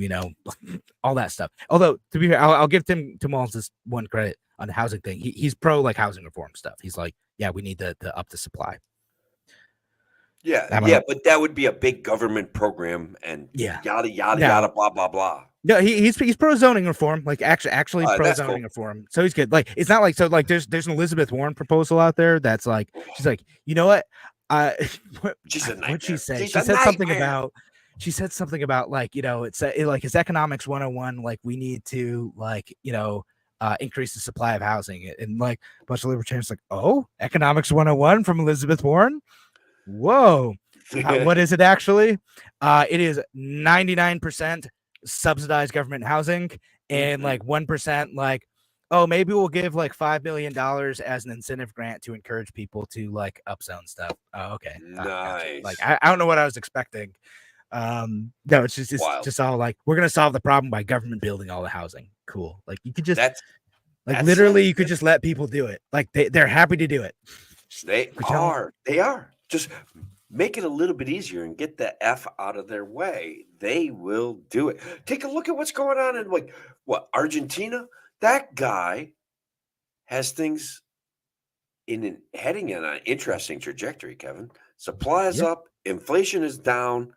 all that stuff. Although to be fair, I'll give Tim Walz this one credit on the housing thing. He's pro like housing reform stuff. He's like, yeah, we need to up the supply. But that would be a big government program and yada, blah, blah, blah. No, he's pro zoning reform, like actually pro zoning reform. So he's good. Like it's not like, so like there's an Elizabeth Warren proposal out there that's like, she's like, you know what? What'd she say? She said something about like, it's economics 101. Like we need to like, increase the supply of housing, and like a bunch of libertarians like, oh, economics 101 from Elizabeth Warren. Whoa. What is it actually? It is 99% subsidized government housing and like 1% like, oh, maybe we'll give like $5 million as an incentive grant to encourage people to like upzone stuff. Oh, okay. Nice. Like I don't know what I was expecting. No, it's just all like, we're gonna solve the problem by government building all the housing. Cool. Like you could just you could just let people do it. Like they're happy to do it. They are. Just make it a little bit easier and get the F out of their way. They will do it. Take a look at what's going on in like Argentina. That guy has things heading in an interesting trajectory, Kevin. Supply is up, inflation is down.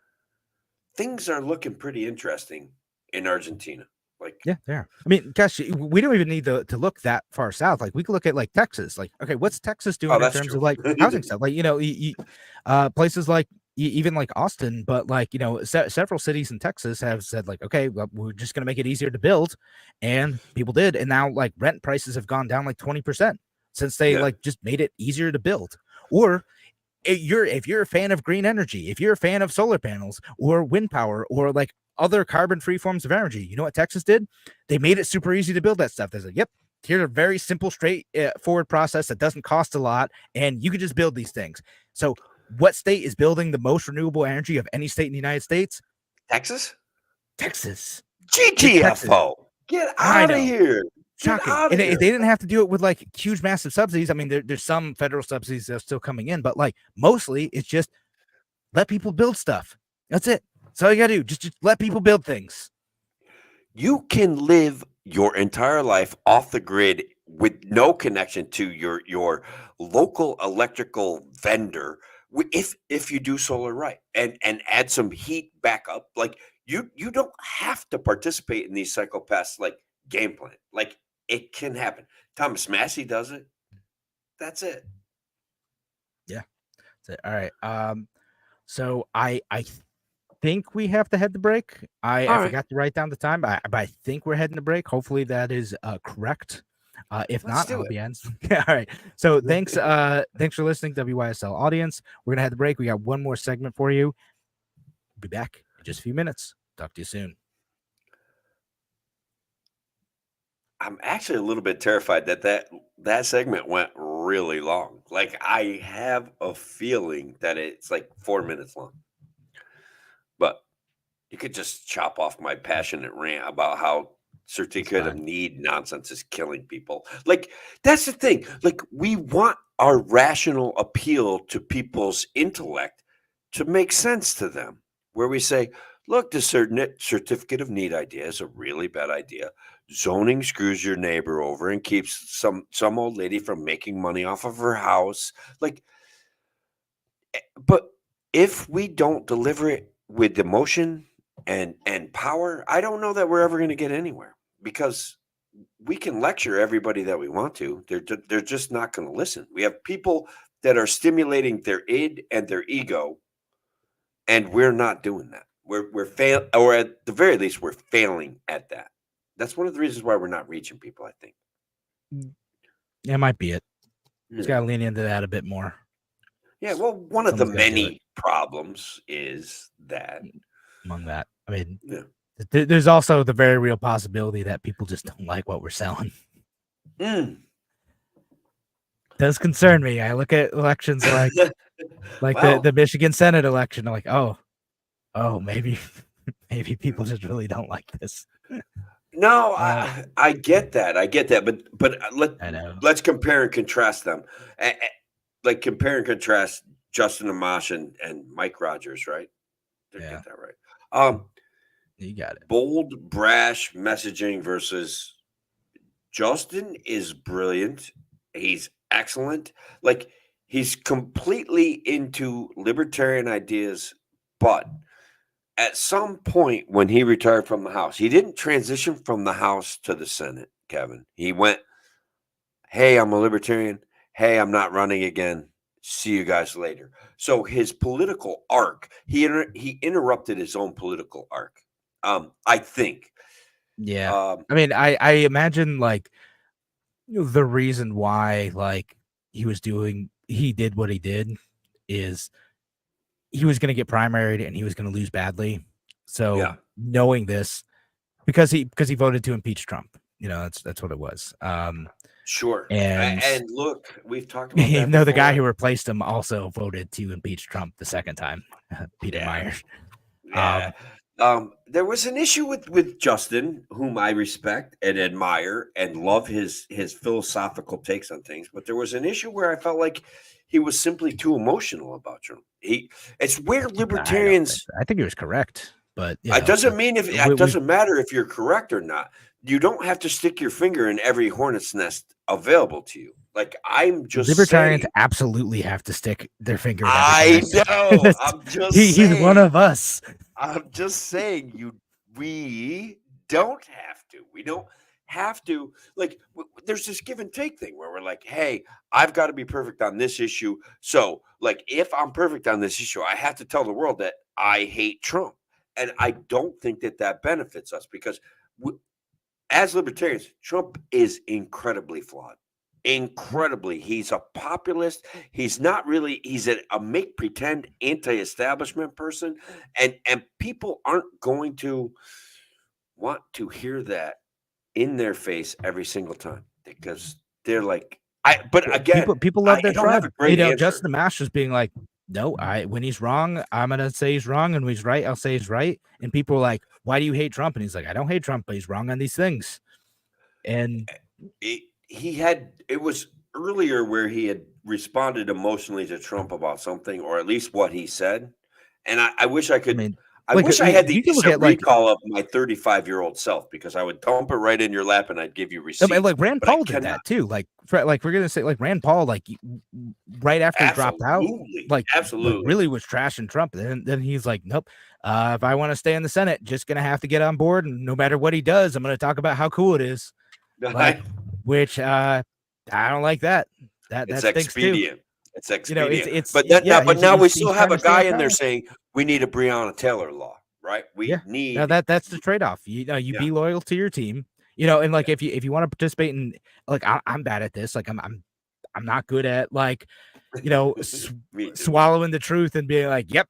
Things are looking pretty interesting in Argentina. Like, yeah, they are. I mean, gosh, we don't even need to look that far south. Like, we could look at like Texas. Like, okay, what's Texas doing in terms of like housing stuff? Like, places like even like Austin, but like, several cities in Texas have said like, okay, well, we're just going to make it easier to build. And people did. And now like rent prices have gone down like 20% since they like just made it easier to build. Or if you're a fan of green energy, if you're a fan of solar panels or wind power or like other carbon-free forms of energy, you know what Texas did? They made it super easy to build that stuff. They said, yep, here's a very simple, straight forward process that doesn't cost a lot, and you can just build these things. So what state is building the most renewable energy of any state in the United States? Texas. GTFO. Get out of here. Shocking. And they didn't have to do it with like huge, massive subsidies. I mean, there's some federal subsidies that are still coming in, but like mostly it's just let people build stuff. That's it. That's all you gotta do. Just let people build things. You can live your entire life off the grid with no connection to your local electrical vendor if you do solar right and add some heat backup. Like you don't have to participate in these psychopaths like game plan. Like it can happen. Thomas Massey does it. That's it. Yeah. That's it. All right. So I think we have to head to break. I forgot to write down the time, but I think we're heading to break. Hopefully that is correct. If not, I'll be ends. All right. So thanks for listening, WYSL audience. We're gonna head to break. We got one more segment for you. We'll be back in just a few minutes. Talk to you soon. I'm actually a little bit terrified that segment went really long. Like I have a feeling that it's like 4 minutes long. But you could just chop off my passionate rant about how certificate of need nonsense is killing people. Like that's the thing. Like we want our rational appeal to people's intellect to make sense to them, where we say, look, the certificate of need idea is a really bad idea. Zoning screws your neighbor over and keeps some old lady from making money off of her house. Like, but if we don't deliver it with emotion and power, I don't know that we're ever going to get anywhere, because we can lecture everybody that we want to. They're just not going to listen. We have people that are stimulating their id and their ego, and we're not doing that. We're fail, or at the very least, we're failing at that. That's one of the reasons why we're not reaching people, I think. It might be it. Just got to lean into that a bit more. Yeah, well, one of the many problems is that. Among that, I mean, there's also the very real possibility that people just don't like what we're selling. Does concern me. I look at elections like wow. the Michigan Senate election. I'm like, oh, maybe people just really don't like this. No, I get that. But let's compare and contrast them. Like compare and contrast Justin Amash and Mike Rogers, right? Did I get that right? You got it. Bold, brash messaging versus Justin is brilliant. He's excellent. Like he's completely into libertarian ideas, but at some point when he retired from the House, he didn't transition from the House to the Senate, Kevin. He went, hey, I'm a libertarian. Hey, I'm not running again. See you guys later. So his political arc, he interrupted his own political arc, I think. Yeah. I mean, I imagine like the reason why like he did what he did is he was going to get primaried and he was going to lose badly. So knowing this, because he voted to impeach Trump, that's what it was. Sure. And look, we've talked about that. Even though the guy who replaced him also voted to impeach Trump the second time, Peter Myers. Yeah. There was an issue with Justin, whom I respect and admire and love his philosophical takes on things. But there was an issue where I felt like he was simply too emotional about Trump. It's where libertarians. I think he was correct, but it doesn't mean it doesn't matter if you're correct or not. You don't have to stick your finger in every hornet's nest available to you. Like I'm just libertarians saying, absolutely have to stick their finger in every know. I'm just saying, he's one of us. I'm just saying we don't have to. We don't. have to there's this give and take thing where we're like, hey, I've got to be perfect on this issue. So like if I'm perfect on this issue, I have to tell the world that I hate Trump. And I don't think that benefits us because as libertarians, Trump is incredibly flawed. Incredibly. He's a populist. He's not really, he's a make pretend anti-establishment person. And people aren't going to want to hear that in their face every single time because they're like, but again, people love their don't have tribe. a great answer. Justin Amash just being like, no, when he's wrong, I'm gonna say he's wrong, and when he's right, I'll say he's right. And people are like, why do you hate Trump? And he's like, I don't hate Trump, but he's wrong on these things. And it was earlier where he had responded emotionally to Trump about something, or at least what he said. And I wish I could. I wish I had the instant recall of my 35-year-old self because I would dump it right in your lap and I'd give you receipts. And like Rand Paul did that too. Like we're gonna say like Rand Paul, like right after he dropped out, like absolutely really was trashing Trump. Then he's like, nope. If I want to stay in the Senate, just gonna have to get on board, and no matter what he does, I'm gonna talk about how cool it is. Like, which I don't like that. That's expedient. It's expedient. But now we still have a guy in there saying we need a Breonna Taylor law, right? We need that's the trade-off. You be loyal to your team, and like if you want to participate in like I'm bad at this, like I'm not good at like swallowing the truth and being like, yep,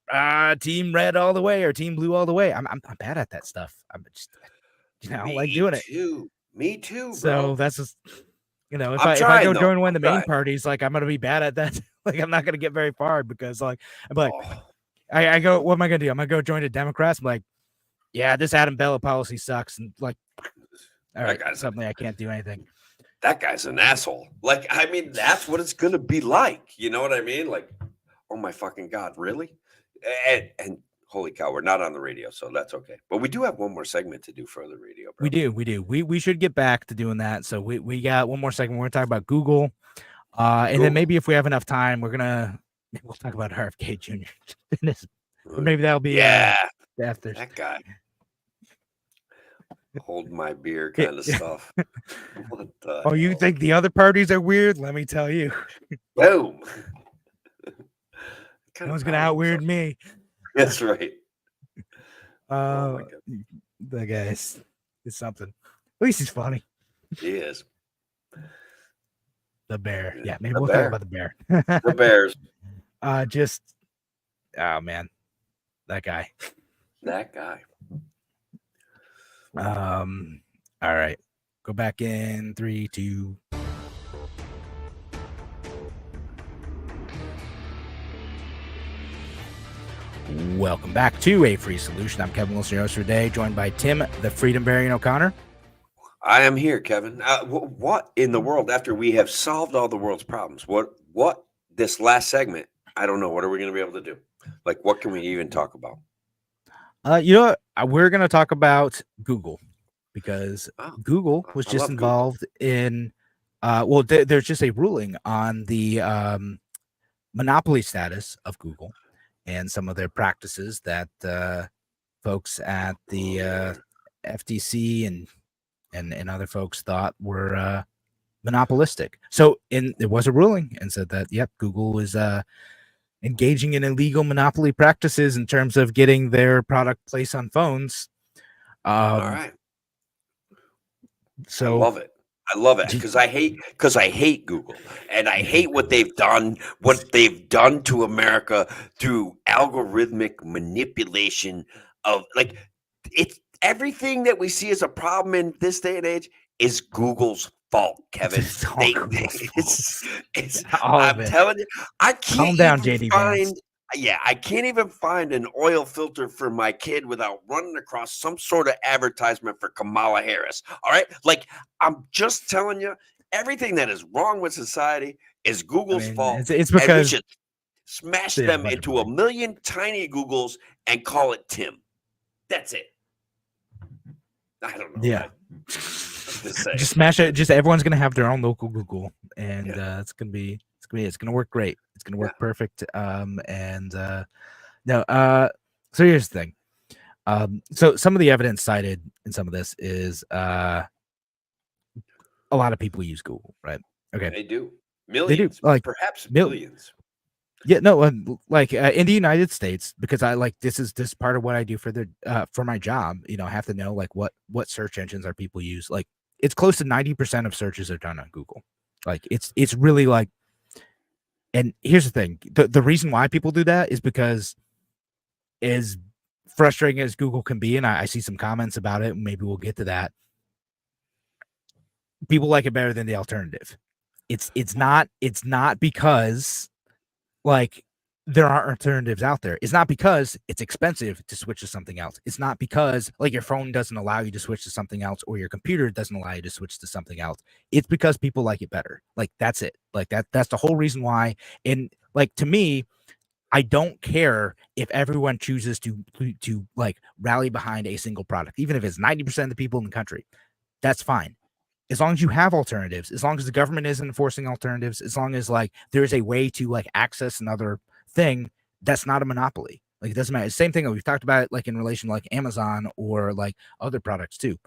team red all the way or team blue all the way. I'm bad at that stuff. I'm just I don't like doing it. Me too, bro. So that's just if I go join one of the main parties, like I'm gonna be bad at that. Like I'm not gonna get very far because like I'm like I go, what am I gonna do? I'm gonna go join the Democrats. I'm like, yeah, this Adam Bella policy sucks, and like, all right, suddenly I can't do anything. That guy's an asshole. Like, I mean, that's what it's gonna be like. You know what I mean? Like, oh my fucking God, really? And holy cow, we're not on the radio, so that's okay. But we do have one more segment to do for the radio. Bro. We do. We should get back to doing that. So we got one more segment. We're gonna talk about Google. And then maybe if we have enough time, we'll talk about RFK Jr. Maybe that'll be after that guy. Hold my beer kind of stuff. You think the other parties are weird? Let me tell you. Boom. No one's gonna out-weird me. That's right. The guy is something. At least he's funny. He is. The bear. Yeah, maybe we'll talk about the bear. The Bears. Oh man, that guy. All right. Go back in 3, 2. Welcome back to A Free Solution. I'm Kevin Wilson, your host for today, joined by Tim, the Freedom Bearian O'Connor. I am here, Kevin. What in the world, after we have solved all the world's problems, what this last segment, I don't know. What are we going to be able to do? Like, what can we even talk about? We're going to talk about Google because Google was just involved in, there's just a ruling on the monopoly status of Google and some of their practices that folks at the FTC and other folks thought were monopolistic. So there was a ruling and said that, yep, Google was engaging in illegal monopoly practices in terms of getting their product placed on phones. All right. So I love it because I hate Google and I hate what they've done to America through algorithmic manipulation of like it's everything that we see as a problem in this day and age is Google's fault, Kevin. I'm telling you, I can't calm down, JD Vance. I can't even find an oil filter for my kid without running across some sort of advertisement for Kamala Harris. All right. Like, I'm just telling you, everything that is wrong with society is Google's fault. It's because we should smash them into a million tiny Googles and call it Tim. That's it. I don't know. Yeah. Just smash it. Just everyone's going to have their own local Google and it's going to work great. It's going to work perfect. So here's the thing. So some of the evidence cited in some of this is a lot of people use Google, right? Okay, They do. they do Millions, like perhaps mil- billions. Yeah, no, like in the United States, because I like this is part of what I do for my job. You know, I have to know like what search engines are people use. Like it's close to 90% of searches are done on Google. Like it's really like, and here's the thing: the reason why people do that is because as frustrating as Google can be, and I see some comments about it. Maybe we'll get to that. People like it better than the alternative. It's not because like there are alternatives out there. It's not because it's expensive to switch to something else. It's not because like your phone doesn't allow you to switch to something else or your computer doesn't allow you to switch to something else. It's because people like it better. Like that's it. Like that's the whole reason why. And like to me, I don't care if everyone chooses to like rally behind a single product, even if it's 90% of the people in the country. That's fine. As long as you have alternatives, as long as the government isn't enforcing alternatives, as long as like there's a way to like access another thing, that's not a monopoly. Like it doesn't matter. Same thing that we've talked about, like in relation to like Amazon or like other products too.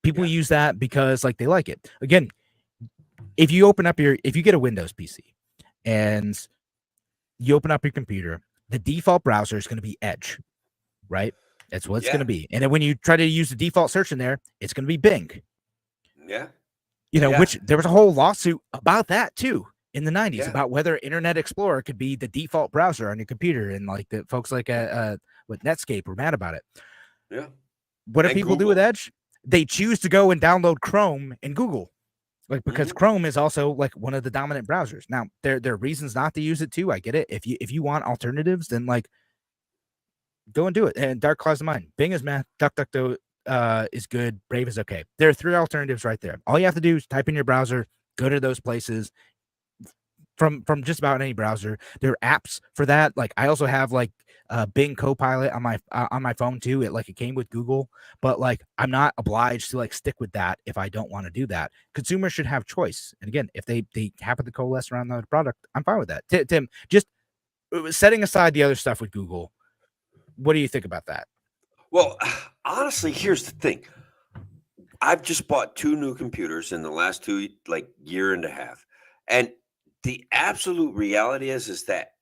People use that because like they like it. Again, if you get a Windows PC and you open up your computer, the default browser is going to be Edge, right? That's what it's going to be. And then when you try to use the default search in there, it's going to be Bing. Yeah. You know, which there was a whole lawsuit about that too in the 90s about whether Internet Explorer could be the default browser on your computer. And like the folks like with Netscape were mad about it. Yeah. What do people do with Edge? They choose to go and download Chrome and Google. Like because Chrome is also like one of the dominant browsers. Now there are reasons not to use it too. I get it. If you want alternatives, then like go and do it. And Dark Clouds of Mine. Bing is meh. DuckDuckGo is good. Brave is okay. There are 3 alternatives right there. All you have to do is type in your browser, go to those places from just about any browser. There are apps for that. Like I also have like Bing Copilot on my phone too. It came with Google, but like I'm not obliged to like stick with that if I don't want to do that. Consumers should have choice. And again, if they happen to coalesce around the product, I'm fine with that. Tim, just setting aside the other stuff with Google, what do you think about that? Well, honestly, here's the thing. I've just bought 2 new computers in the last year and a half. And the absolute reality is that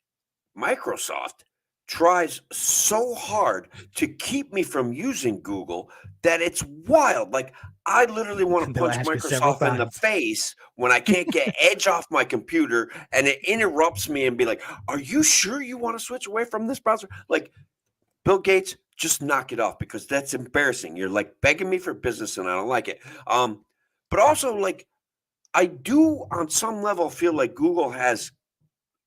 Microsoft tries so hard to keep me from using Google that it's wild. Like I literally want to punch Microsoft in the face when I can't get Edge off my computer and it interrupts me and be like, "Are you sure you want to switch away from this browser?" Like Bill Gates, just knock it off because that's embarrassing. You're like begging me for business and I don't like it. But also like I do on some level feel like Google has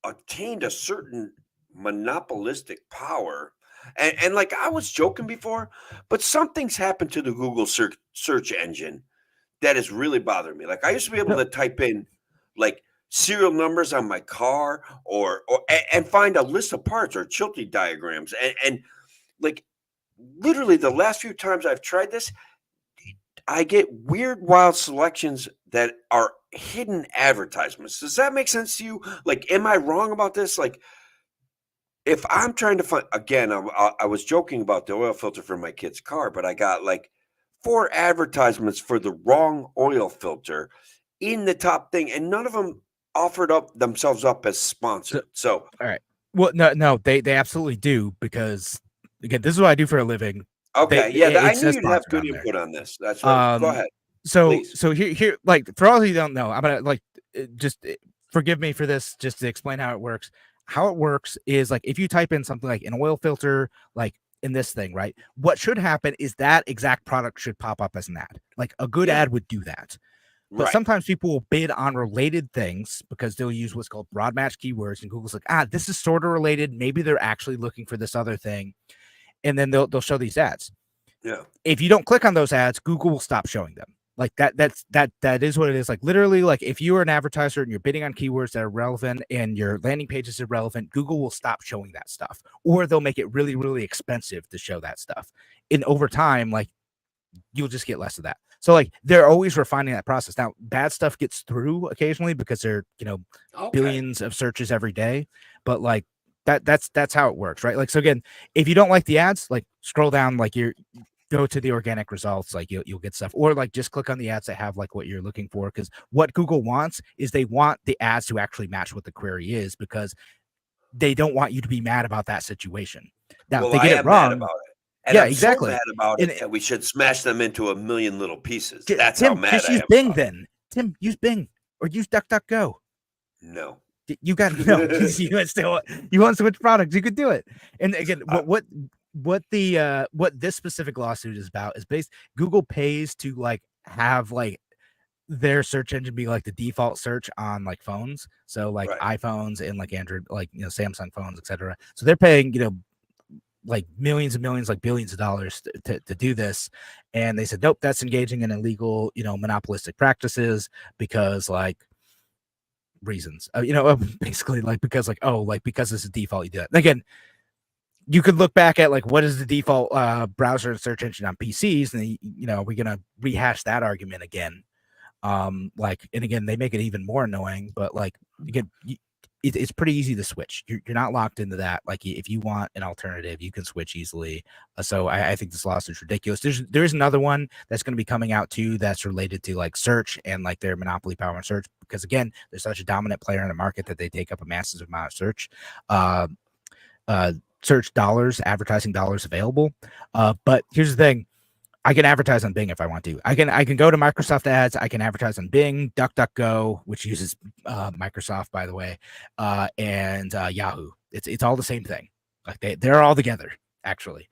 attained a certain monopolistic power. And like I was joking before, but something's happened to the Google search engine that is really bothering me. Like I used to be able to type in like serial numbers on my car or and find a list of parts or Chilty diagrams and like literally the last few times I've tried this, I get weird, wild selections that are hidden advertisements. Does that make sense to you? Like, am I wrong about this? Like, if I'm trying to find, again, I was joking about the oil filter for my kid's car, but I got like 4 advertisements for the wrong oil filter in the top thing, and none of them offered up themselves up as sponsored. So, all right. Well, no, they absolutely do because again, this is what I do for a living. Okay, I knew you'd have good input on this. That's right. Go ahead. So here, like for all of you don't know, I'm gonna like just forgive me for this, just to explain how it works. How it works is like if you type in something like an oil filter, like in this thing, right? What should happen is that exact product should pop up as an ad. Like a good ad would do that. But sometimes people will bid on related things because they'll use what's called broad match keywords, and Google's like, this is sort of related. Maybe they're actually looking for this other thing. And then they'll show these ads. Yeah. If you don't click on those ads, Google will stop showing them. Like that is what it is. Like literally, like if you are an advertiser and you're bidding on keywords that are relevant and your landing page is irrelevant, Google will stop showing that stuff, or they'll make it really, really expensive to show that stuff. And over time, like you'll just get less of that. So like they're always refining that process. Now, bad stuff gets through occasionally because there are, billions of searches every day. But like that's how it works, right? Like, so again, if you don't like the ads, like scroll down, like go to the organic results, like you'll get stuff, or like just click on the ads that have like what you're looking for. Because what Google wants is they want the ads to actually match what the query is, because they don't want you to be mad about that situation. Now, if they I get it am mad wrong, about it. And yeah, I'm exactly. so mad about And it that we should smash them into a million little pieces. That's how Tim, mad just I use am Bing about it. then. Tim, use Bing or use DuckDuckGo. No. You got no. You want to switch products, you could do it. And again, what this specific lawsuit is about is Google pays to like have like their search engine be like the default search on like phones, so like iPhones and like Android, like Samsung phones, etc. So they're paying like millions and millions, like billions of dollars to do this. And they said, nope, that's engaging in illegal monopolistic practices, because like reasons, basically like because this is default, you do it. Again, you could look back at like what is the default browser and search engine on PCs, and we're gonna rehash that argument again. And again, they make it even more annoying, but like again, it's pretty easy to switch. You're not locked into that. Like if you want an alternative, you can switch easily. So I think this lawsuit's ridiculous. There's another one that's going to be coming out too that's related to like search and like their monopoly power in search, because again, they're such a dominant player in the market that they take up a massive amount of search dollars, advertising dollars available. But here's the thing. I can advertise on Bing if I want to. I can go to Microsoft Ads. I can advertise on Bing, DuckDuckGo, which uses Microsoft, by the way, and Yahoo. It's all the same thing. Like they're all together, actually.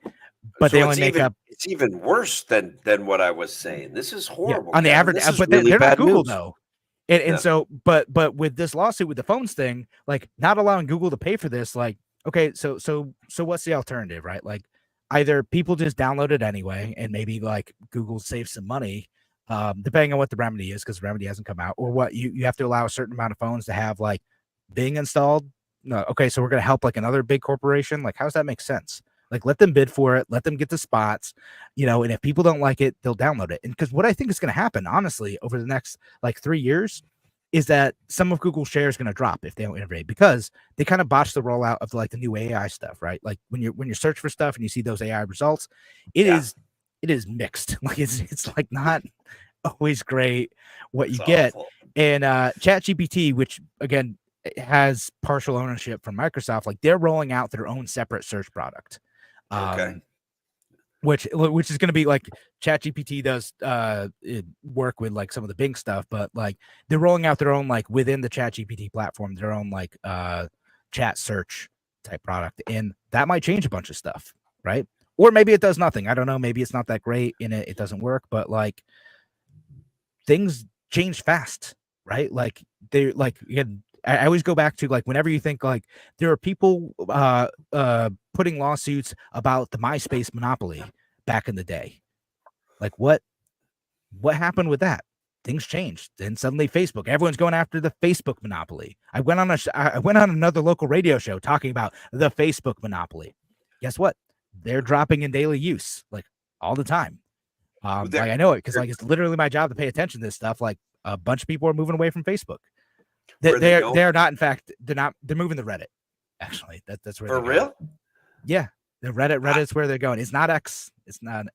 But so they only make up. It's even worse than what I was saying. This is horrible. On the average, but really they're not Google news. though. And so, but with this lawsuit with the phones thing, like not allowing Google to pay for this, like okay, so what's the alternative, right? Like, either people just download it anyway, and maybe like Google saves some money, depending on what the remedy is, because the remedy hasn't come out, or what you have to allow a certain amount of phones to have like Bing installed. No, okay, so we're gonna help like another big corporation. Like, how does that make sense? Like, let them bid for it, let them get the spots, and if people don't like it, they'll download it. And because what I think is gonna happen, honestly, over the next like 3 years, is that some of Google's share is going to drop if they don't innovate, because they kind of botched the rollout of like the new AI stuff, right? Like when you search for stuff and you see those AI results, it is mixed. Like it's like not always great what you get. And ChatGPT, which again has partial ownership from Microsoft, like they're rolling out their own separate search product. Which is going to be like ChatGPT does work with like some of the Bing stuff, but like they're rolling out their own, like within the ChatGPT platform, their own like chat search type product, and that might change a bunch of stuff, right? Or maybe it does nothing. I don't know. Maybe it's not that great and it doesn't work, but like things change fast, right? Like they like again. I always go back to like whenever you think like there are people putting lawsuits about the MySpace monopoly back in the day. Like what happened with that? Things changed. Then suddenly Facebook, everyone's going after the Facebook monopoly. I went on another local radio show talking about the Facebook monopoly. Guess what? They're dropping in daily use like all the time. Like I know it because like it's literally my job to pay attention to this stuff. Like a bunch of people are moving away from Facebook. They're not. In fact, they're moving to Reddit. Actually, that's where. For real? Yeah, the Reddit's where they're going. It's not X. It's not.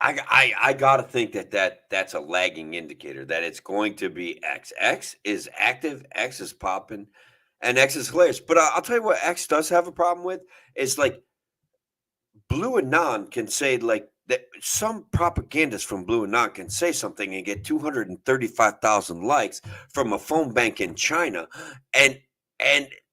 I gotta think that's a lagging indicator that it's going to be X. X is active. X is popping, and X is hilarious. But I'll tell you what X does have a problem with is like Blue Anon can say like. That some propagandist from Blue Anon can say something and get 235,000 likes from a phone bank in China, and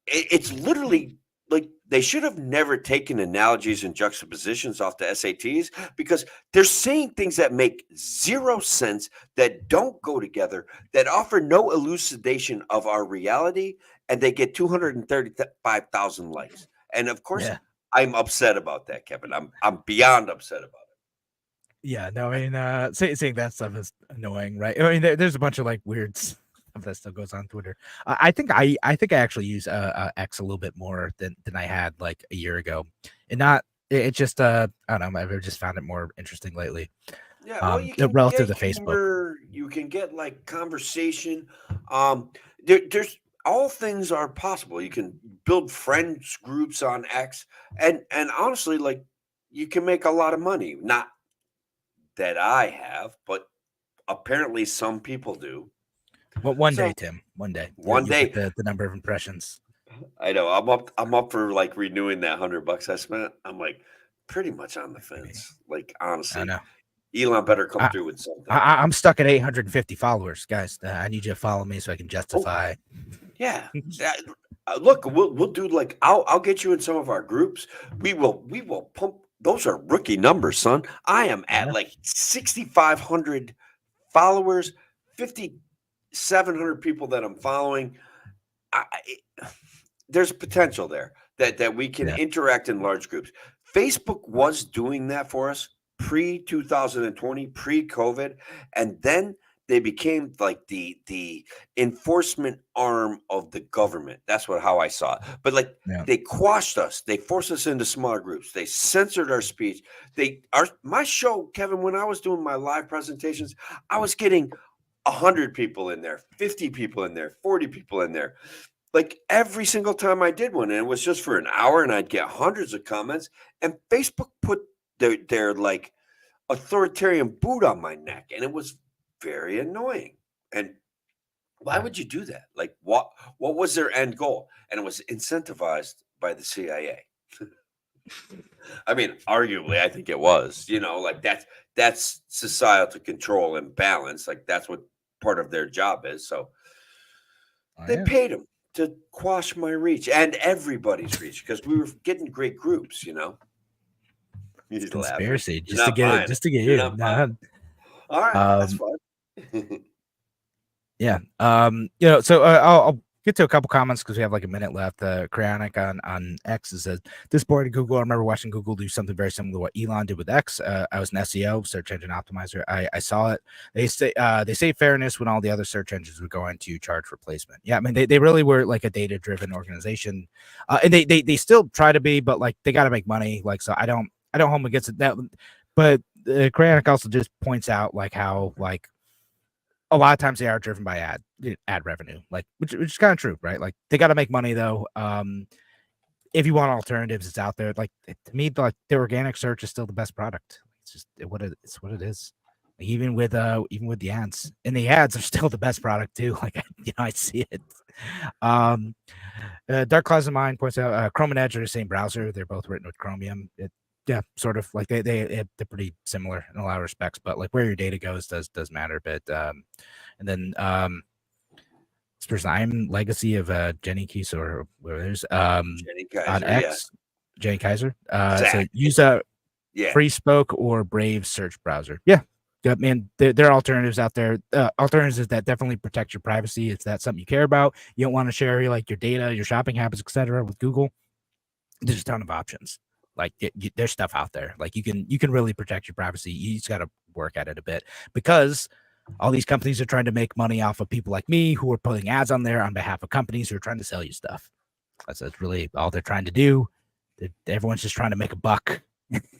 it's literally like they should have never taken analogies and juxtapositions off the SATs, because they're saying things that make zero sense, that don't go together, that offer no elucidation of our reality, and they get 235,000 likes. And of course, I'm upset about that, Kevin. I'm beyond upset about it. Yeah, no, I mean, saying that stuff is annoying, right? I mean, there's a bunch of like weird stuff that still goes on Twitter. I think I actually use X a little bit more than I had like a year ago, and not it just I don't know. I've just found it more interesting lately. Yeah, well, you can relative to humor, Facebook, you can get like conversation. There's all things are possible. You can build friends groups on X, and honestly, like. you can make a lot of money. Not that I have, but apparently some people do. Well, one So day, Tim. One day. one You'll get day, the number of impressions. I know I'm up for like renewing that $100 I spent. I'm like pretty much on the fence. Like I honestly, know. Elon better come I, through with something. I'm stuck at 850 followers, guys. I need you to follow me so I can justify. Yeah. Look, we'll do like I'll get you in some of our groups. We will pump. Those are rookie numbers, son. I am at Yeah. like 6,500 followers, 5,700 people that I'm following. There's potential there that we can interact in large groups. Facebook was doing that for us pre 2020, pre COVID, and then they became like the enforcement arm of the government. That's how I saw it. But like they quashed us, they forced us into smaller groups, they censored our speech. My show, Kevin, when I was doing my live presentations, I was getting 100 people in there, 50 people in there, 40 people in there. Like every single time I did one, and it was just for an hour, and I'd get hundreds of comments. And Facebook put their like authoritarian boot on my neck, and it was very annoying. And why would you do that? Like what was their end goal? And it was incentivized by the CIA. I mean, arguably, I think it was. Like that's societal control and balance. Like that's what part of their job is. So they paid them to quash my reach and everybody's reach because we were getting great groups, It's conspiracy just to get you. All right, that's fine. Yeah. So I'll get to a couple comments because we have like a minute left. Cryonic on X says, disappointed Google. I remember watching Google do something very similar to what Elon did with X. I was an SEO, search engine optimizer. I saw it. They say fairness when all the other search engines were going to charge replacement. Yeah, I mean they really were like a data driven organization, and they still try to be, but like they got to make money. Like so, I don't hold against it. That, but Cryonic also just points out like how like a lot of times they are driven by ad revenue, like which is kind of true, right? Like they got to make money though. If you want alternatives, it's out there. Like to me, like the organic search is still the best product. It's just it's what it is. Like, even with the ads, and the ads are still the best product too. Like I see it. Dark Clouds of Mind points out Chrome and Edge are the same browser. They're both written with Chromium. Yeah, sort of like they're pretty similar in a lot of respects, but like where your data goes does matter a bit. And then this person, I'm legacy of Jenny Keiser or whatever there's Jenny Keiser, on X, Jenny Keiser. Exactly. So use a Free Spoke or Brave search browser. Yeah, man, there are alternatives out there. Alternatives that definitely protect your privacy. If that's something you care about, you don't want to share your data, your shopping habits, etc. with Google. There's a ton of options. Like there's stuff out there. Like you can really protect your privacy. You just got to work at it a bit because all these companies are trying to make money off of people like me who are putting ads on there on behalf of companies who are trying to sell you stuff. That's really all they're trying to do. Everyone's just trying to make a buck.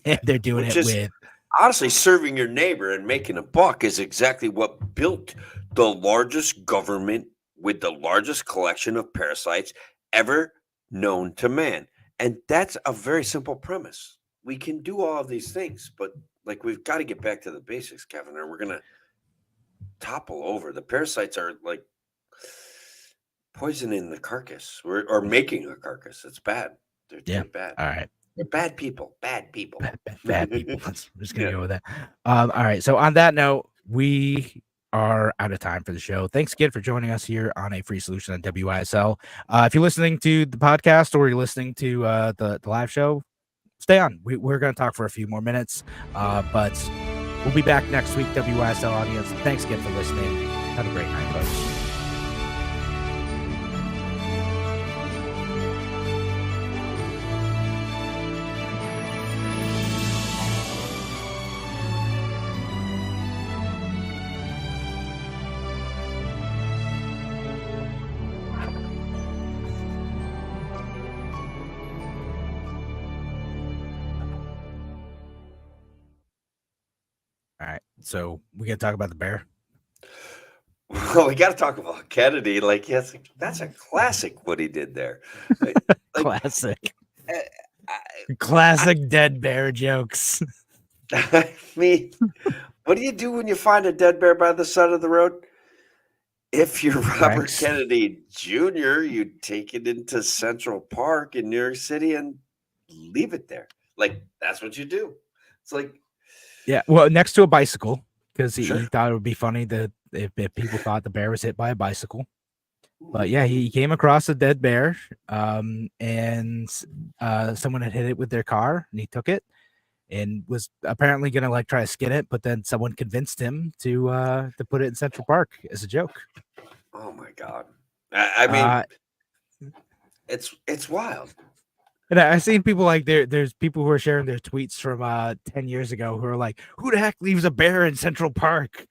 And they're doing it with honestly serving your neighbor and making a buck is exactly what built the largest government with the largest collection of parasites ever known to man. And that's a very simple premise. We can do all of these things, but like we've got to get back to the basics, Kevin, or we're gonna topple over. The parasites are like poisoning the carcass or making a carcass. It's bad. They're bad. All right. They're bad people. Bad people. Bad people. I'm just gonna go with that. All right. So on that note, we are out of time for the show. Thanks again for joining us here on A Free Solution on WISL. If you're listening to the podcast or you're listening to the live show, stay on. We're going to talk for a few more minutes, but we'll be back next week, WISL audience. Thanks again for listening. Have a great night, folks. So we got to talk about the bear. Well, we got to talk about Kennedy. Like, yes, that's a classic what he did there. Like, classic. Classic dead bear jokes. I mean, what do you do when you find a dead bear by the side of the road? If you're Robert Rex. Kennedy Jr., you take it into Central Park in New York City and leave it there. Like, that's what you do. It's like, Yeah, well, next to a bicycle, because he Sure. thought it would be funny that if people thought the bear was hit by a bicycle. But yeah, he came across a dead bear, and someone had hit it with their car, and he took it and was apparently gonna like try to skin it, but then someone convinced him to put it in Central Park as a joke. oh my God. I mean, Uh, it's wild. And I've seen people like there's people who are sharing their tweets from 10 years ago who are like, who the heck leaves a bear in Central Park?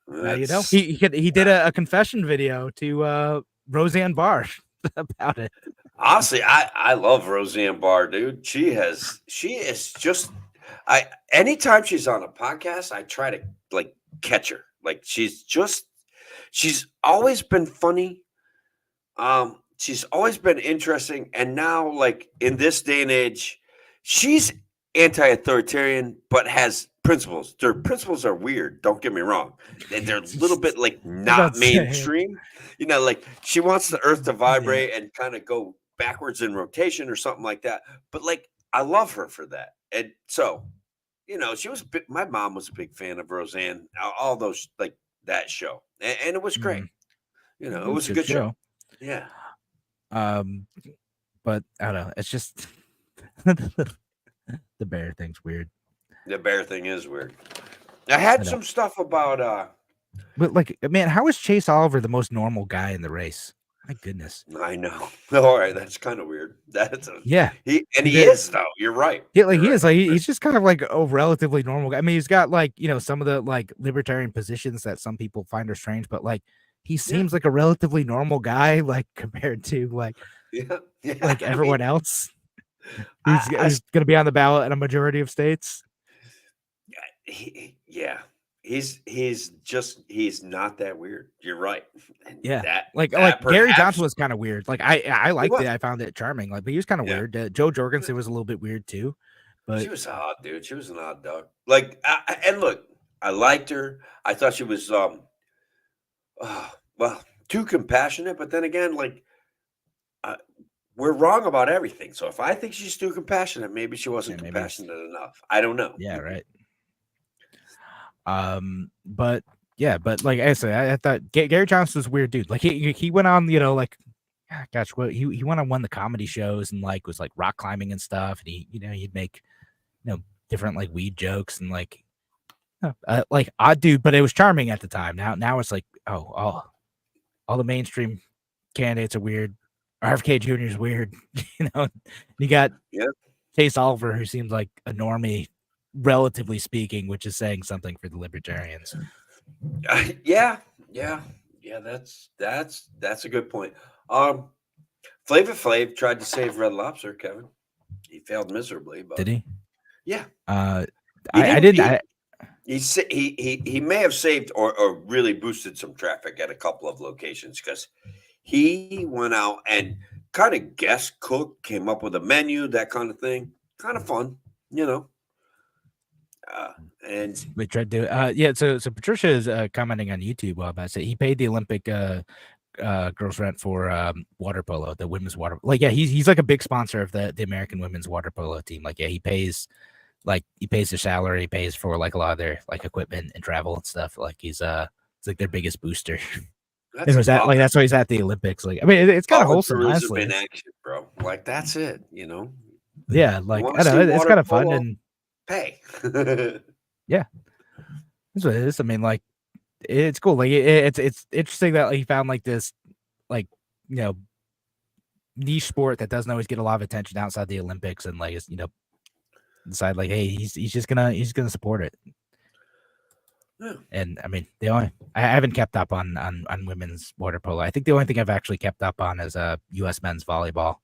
You know, That's- he did a confession video to Roseanne Barr about it. Honestly, I love Roseanne Barr, dude. She is just anytime she's on a podcast, I try to like catch her. Like she's always been funny. She's always been interesting, and now like in this day and age, she's anti-authoritarian but has principles. Their principles are weird, don't get me wrong. They're a little bit like not about to say. mainstream. You know, like she wants the earth to vibrate and kind of go backwards in rotation or something like that. But like I love her for that. And so, you know, my mom was a big fan of Roseanne, all those like that show. And it was great. You know, it was a good show. Yeah. But I don't know. It's just the bear thing's weird. The bear thing is weird. I had I know. some stuff about But like, man, how is Chase Oliver the most normal guy in the race? My goodness. I know. All right, that's kind of weird. Yeah. He did- is though. You're right. Yeah, like he You're is like he's just kind of like a relatively normal guy. I mean, he's got like, you know, some of the like libertarian positions that some people find are strange, but like he seems like a relatively normal guy, like compared to like Yeah. like I everyone mean, else I- who's going to be on the ballot in a majority of states. He's not that weird. You're right. And Yeah. that Like that Gary perhaps- Johnson was kind of weird. Like I liked was. it. I found it charming. Like, but he was kind of Yeah. weird. Joe Jorgensen was a little bit weird too. But She was odd, dude. She was an odd duck. Like, and look, I liked her. I thought she was, well, too compassionate. But then again, like, we're wrong about everything. So if I think she's too compassionate, maybe she wasn't maybe compassionate enough. I don't know. yeah, right. But yeah, but like I said, I thought Gary Johnson was a weird dude. Like he went on, you know, like gosh, what he went on one of the comedy shows and like was like rock climbing and stuff, and he'd make different like weed jokes and like odd dude, but it was charming at the time. Now it's like all the mainstream candidates are weird. RFK Jr. is weird, you know. You got Chase Oliver, who seems like a normie, relatively speaking, which is saying something for the libertarians. Yeah. That's a good point. Flavor Flav tried to save Red Lobster, Kevin. He failed miserably. But Did he? Yeah. I didn't. He may have saved or really boosted some traffic at a couple of locations because he went out and kind of guest cooked, came up with a menu, that kind of thing. Kind of fun, you know. And we tried to yeah. So Patricia is commenting on YouTube about it. He paid the Olympic girls rent for water polo, the women's water. Like yeah, he's like a big sponsor of the American women's water polo team. Like yeah, he pays their salary, he pays for like a lot of their like equipment and travel and stuff. Like he's it's like their biggest booster. And was that like that's why he's at the Olympics? Like I mean, it's kind of wholesome, honestly. In action, bro. Like that's it, you know. Yeah, like I don't know, it's kind of fun and pay. Yeah, that's what it is. I mean, like it's cool. Like it's interesting that he found like this, like niche sport that doesn't always get a lot of attention outside the Olympics, and like decide like, hey, he's just gonna support it. Yeah. And I mean, I haven't kept up on women's water polo. I think the only thing I've actually kept up on is U.S. men's volleyball,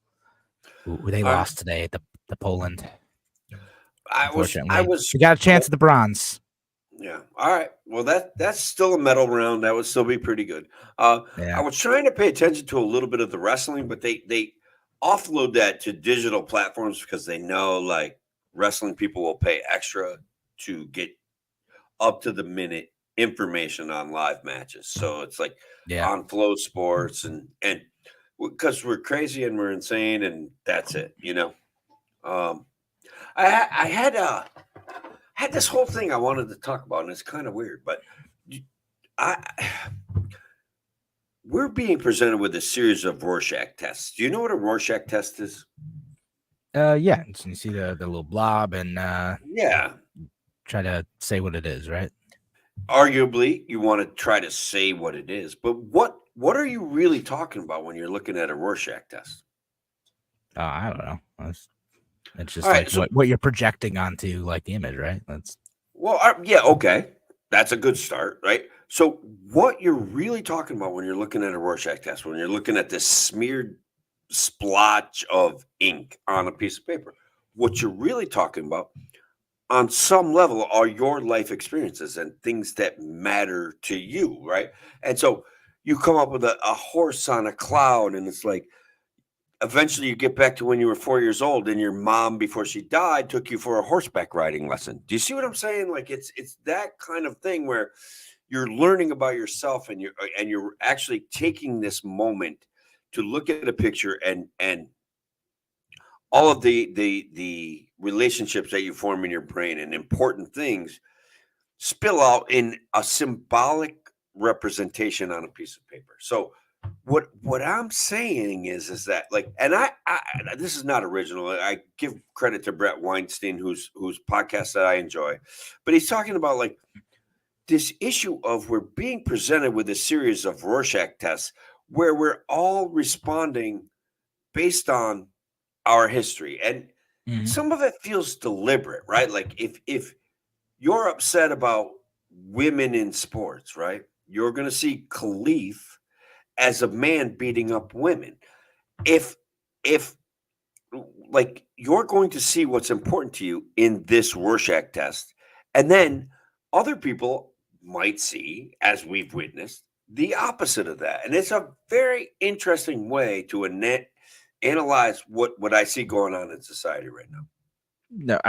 who they lost today at the Poland. We got a chance at the bronze. Yeah. All right. Well, that's still a medal round. That would still be pretty good. I was trying to pay attention to a little bit of the wrestling, but they offload that to digital platforms because they know like wrestling people will pay extra to get up to the minute information on live matches. So it's like Yeah. on Flow Sports and because we're crazy and we're insane and that's it, you know. I had this whole thing I wanted to talk about, and it's kind of weird, but we're being presented with a series of Rorschach tests. Do you know what a Rorschach test is? Yeah. So you see the little blob and Yeah. try to say what it is, right? Arguably, you want to try to say what it is, but what are you really talking about when you're looking at a Rorschach test? I don't know. It's just All right, like so- what you're projecting onto like the image, right? That's Well, yeah, okay. That's a good start, right? So what you're really talking about when you're looking at a Rorschach test, when you're looking at this smeared splotch of ink on a piece of paper, what you're really talking about on some level are your life experiences and things that matter to you, right? And so you come up with a horse on a cloud, and it's like eventually you get back to when you were 4 years old and your mom, before she died, took you for a horseback riding lesson. Do you see what I'm saying? Like it's that kind of thing where you're learning about yourself and you're actually taking this moment to look at a picture and all of the relationships that you form in your brain and important things spill out in a symbolic representation on a piece of paper. So what I'm saying is that like, and I this is not original. I give credit to Brett Weinstein, whose podcast that I enjoy, but he's talking about like this issue of we're being presented with a series of Rorschach tests where we're all responding based on our history, and some of it feels deliberate, right? Like if you're upset about women in sports, right, you're going to see Khalif as a man beating up women. If like you're going to see what's important to you in this Rorschach test, and then other people might see, as we've witnessed, the opposite of that. And it's a very interesting way to analyze what I see going on in society right now. No,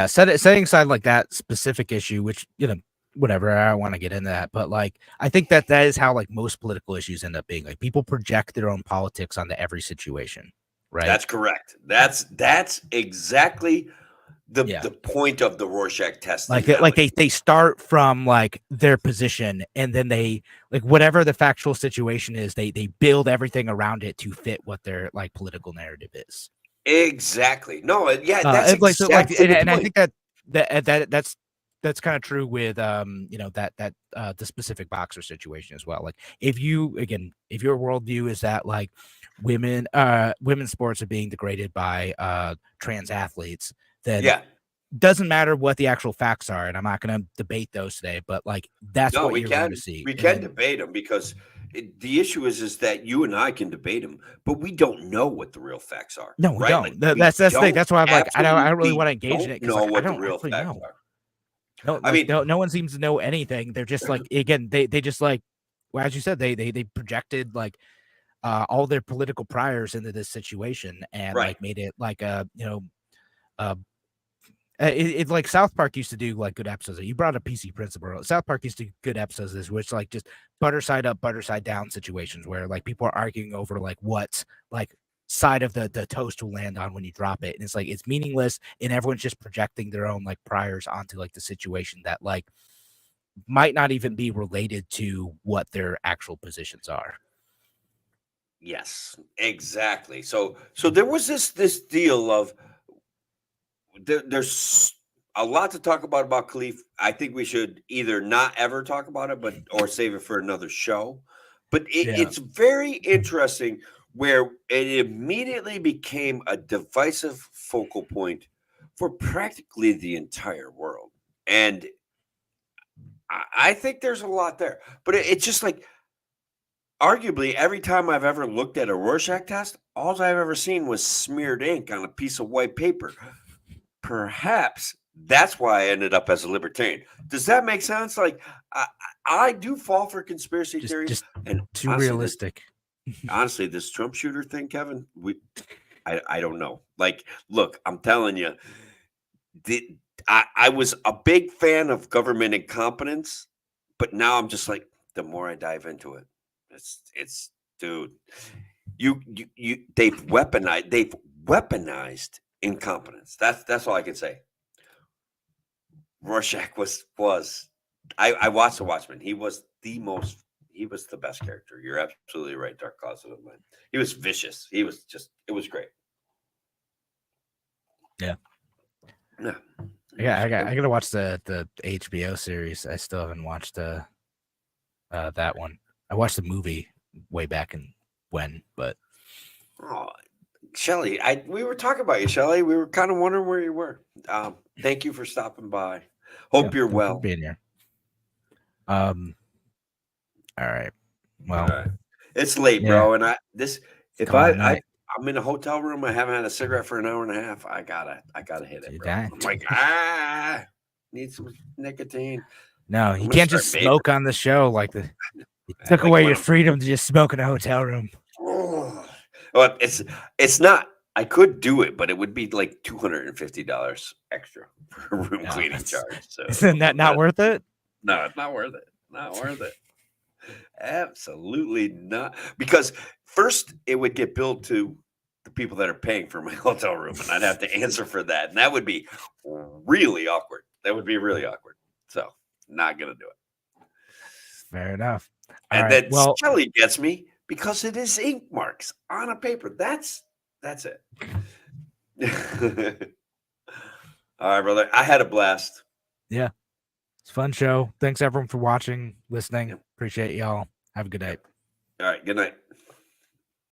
setting aside like that specific issue, which, you know, whatever, I don't want to get into that, but like I think that is how like most political issues end up being. Like people project their own politics onto every situation, right? That's correct. That's exactly the point of the Rorschach test. Like they start from like their position, and then they like whatever the factual situation is, they build everything around it to fit what their like political narrative is. Exactly. No, yeah, that's exactly and I think that's kind of true with you know, that the specific boxer situation as well. Like if your worldview is that like women's sports are being degraded by trans athletes, then doesn't matter what the actual facts are, and I'm not going to debate those today, but like that's what you're going to see. We can debate them because the issue is that you and I can debate them, but we don't know what the real facts are. No, we right? don't. Like, that's the thing. That's why I'm like, I don't really absolutely want to engage in it because know like, what I don't the real actually facts know. are. No, I mean, no one seems to know anything. They're just like, again, they just like, well, as you said, they projected like all their political priors into this situation and like made it like a, you know, it's like South Park used to do like good episodes. You brought up PC Principle. South Park used to do good episodes of this, which like just butter side up, butter side down situations where like people are arguing over like what like side of the toast will land on when you drop it. And it's like it's meaningless, and everyone's just projecting their own like priors onto like the situation that like might not even be related to what their actual positions are. Yes, exactly. So there was this deal of there's a lot to talk about Khalif. I think we should either not ever talk about it, or save it for another show. But it's very interesting where it immediately became a divisive focal point for practically the entire world. And I think there's a lot there, but it's just like, arguably, every time I've ever looked at a Rorschach test, all I've ever seen was smeared ink on a piece of white paper. Perhaps that's why I ended up as a libertarian. Does that make sense? Like, I do fall for conspiracy theories. Just and too honestly, realistic. honestly, this Trump shooter thing, Kevin, I don't know. Like, look, I'm telling you, I was a big fan of government incompetence, but now I'm just like, the more I dive into it, it's dude, they've weaponized incompetence. That's all I can say. Rorschach was I watched The Watchmen. He was the best character. You're absolutely right, Dark Closet of Mine. He was vicious. It was great. Yeah. Yeah. Yeah, I gotta watch the HBO series. I still haven't watched that one. I watched the movie way back in when, but Oh, Shelly, we were talking about you, Shelly. We were kind of wondering where you were. Thank you for stopping by. Hope you're thanks for well. being here. All right. Well, All right. It's late, bro, and I'm in a hotel room. I haven't had a cigarette for an hour and a half. I gotta hit it, bro. I'm like, need some nicotine. No, you can't just smoke on the show like you took away your freedom to just smoke in a hotel room. Well, it's not. I could do it, but it would be like $250 extra for a room cleaning charge. So isn't that not worth it? No, it's not worth it. Not worth it. Absolutely not. Because first it would get billed to the people that are paying for my hotel room, and I'd have to answer for that. And that would be really awkward. That would be really awkward. So not gonna do it. Fair enough. And then Shelly gets me because it is ink marks on a paper. That's it. All right, brother. I had a blast. Yeah. It's a fun show. Thanks everyone for watching, listening. Appreciate y'all. Have a good night. All right. Good night.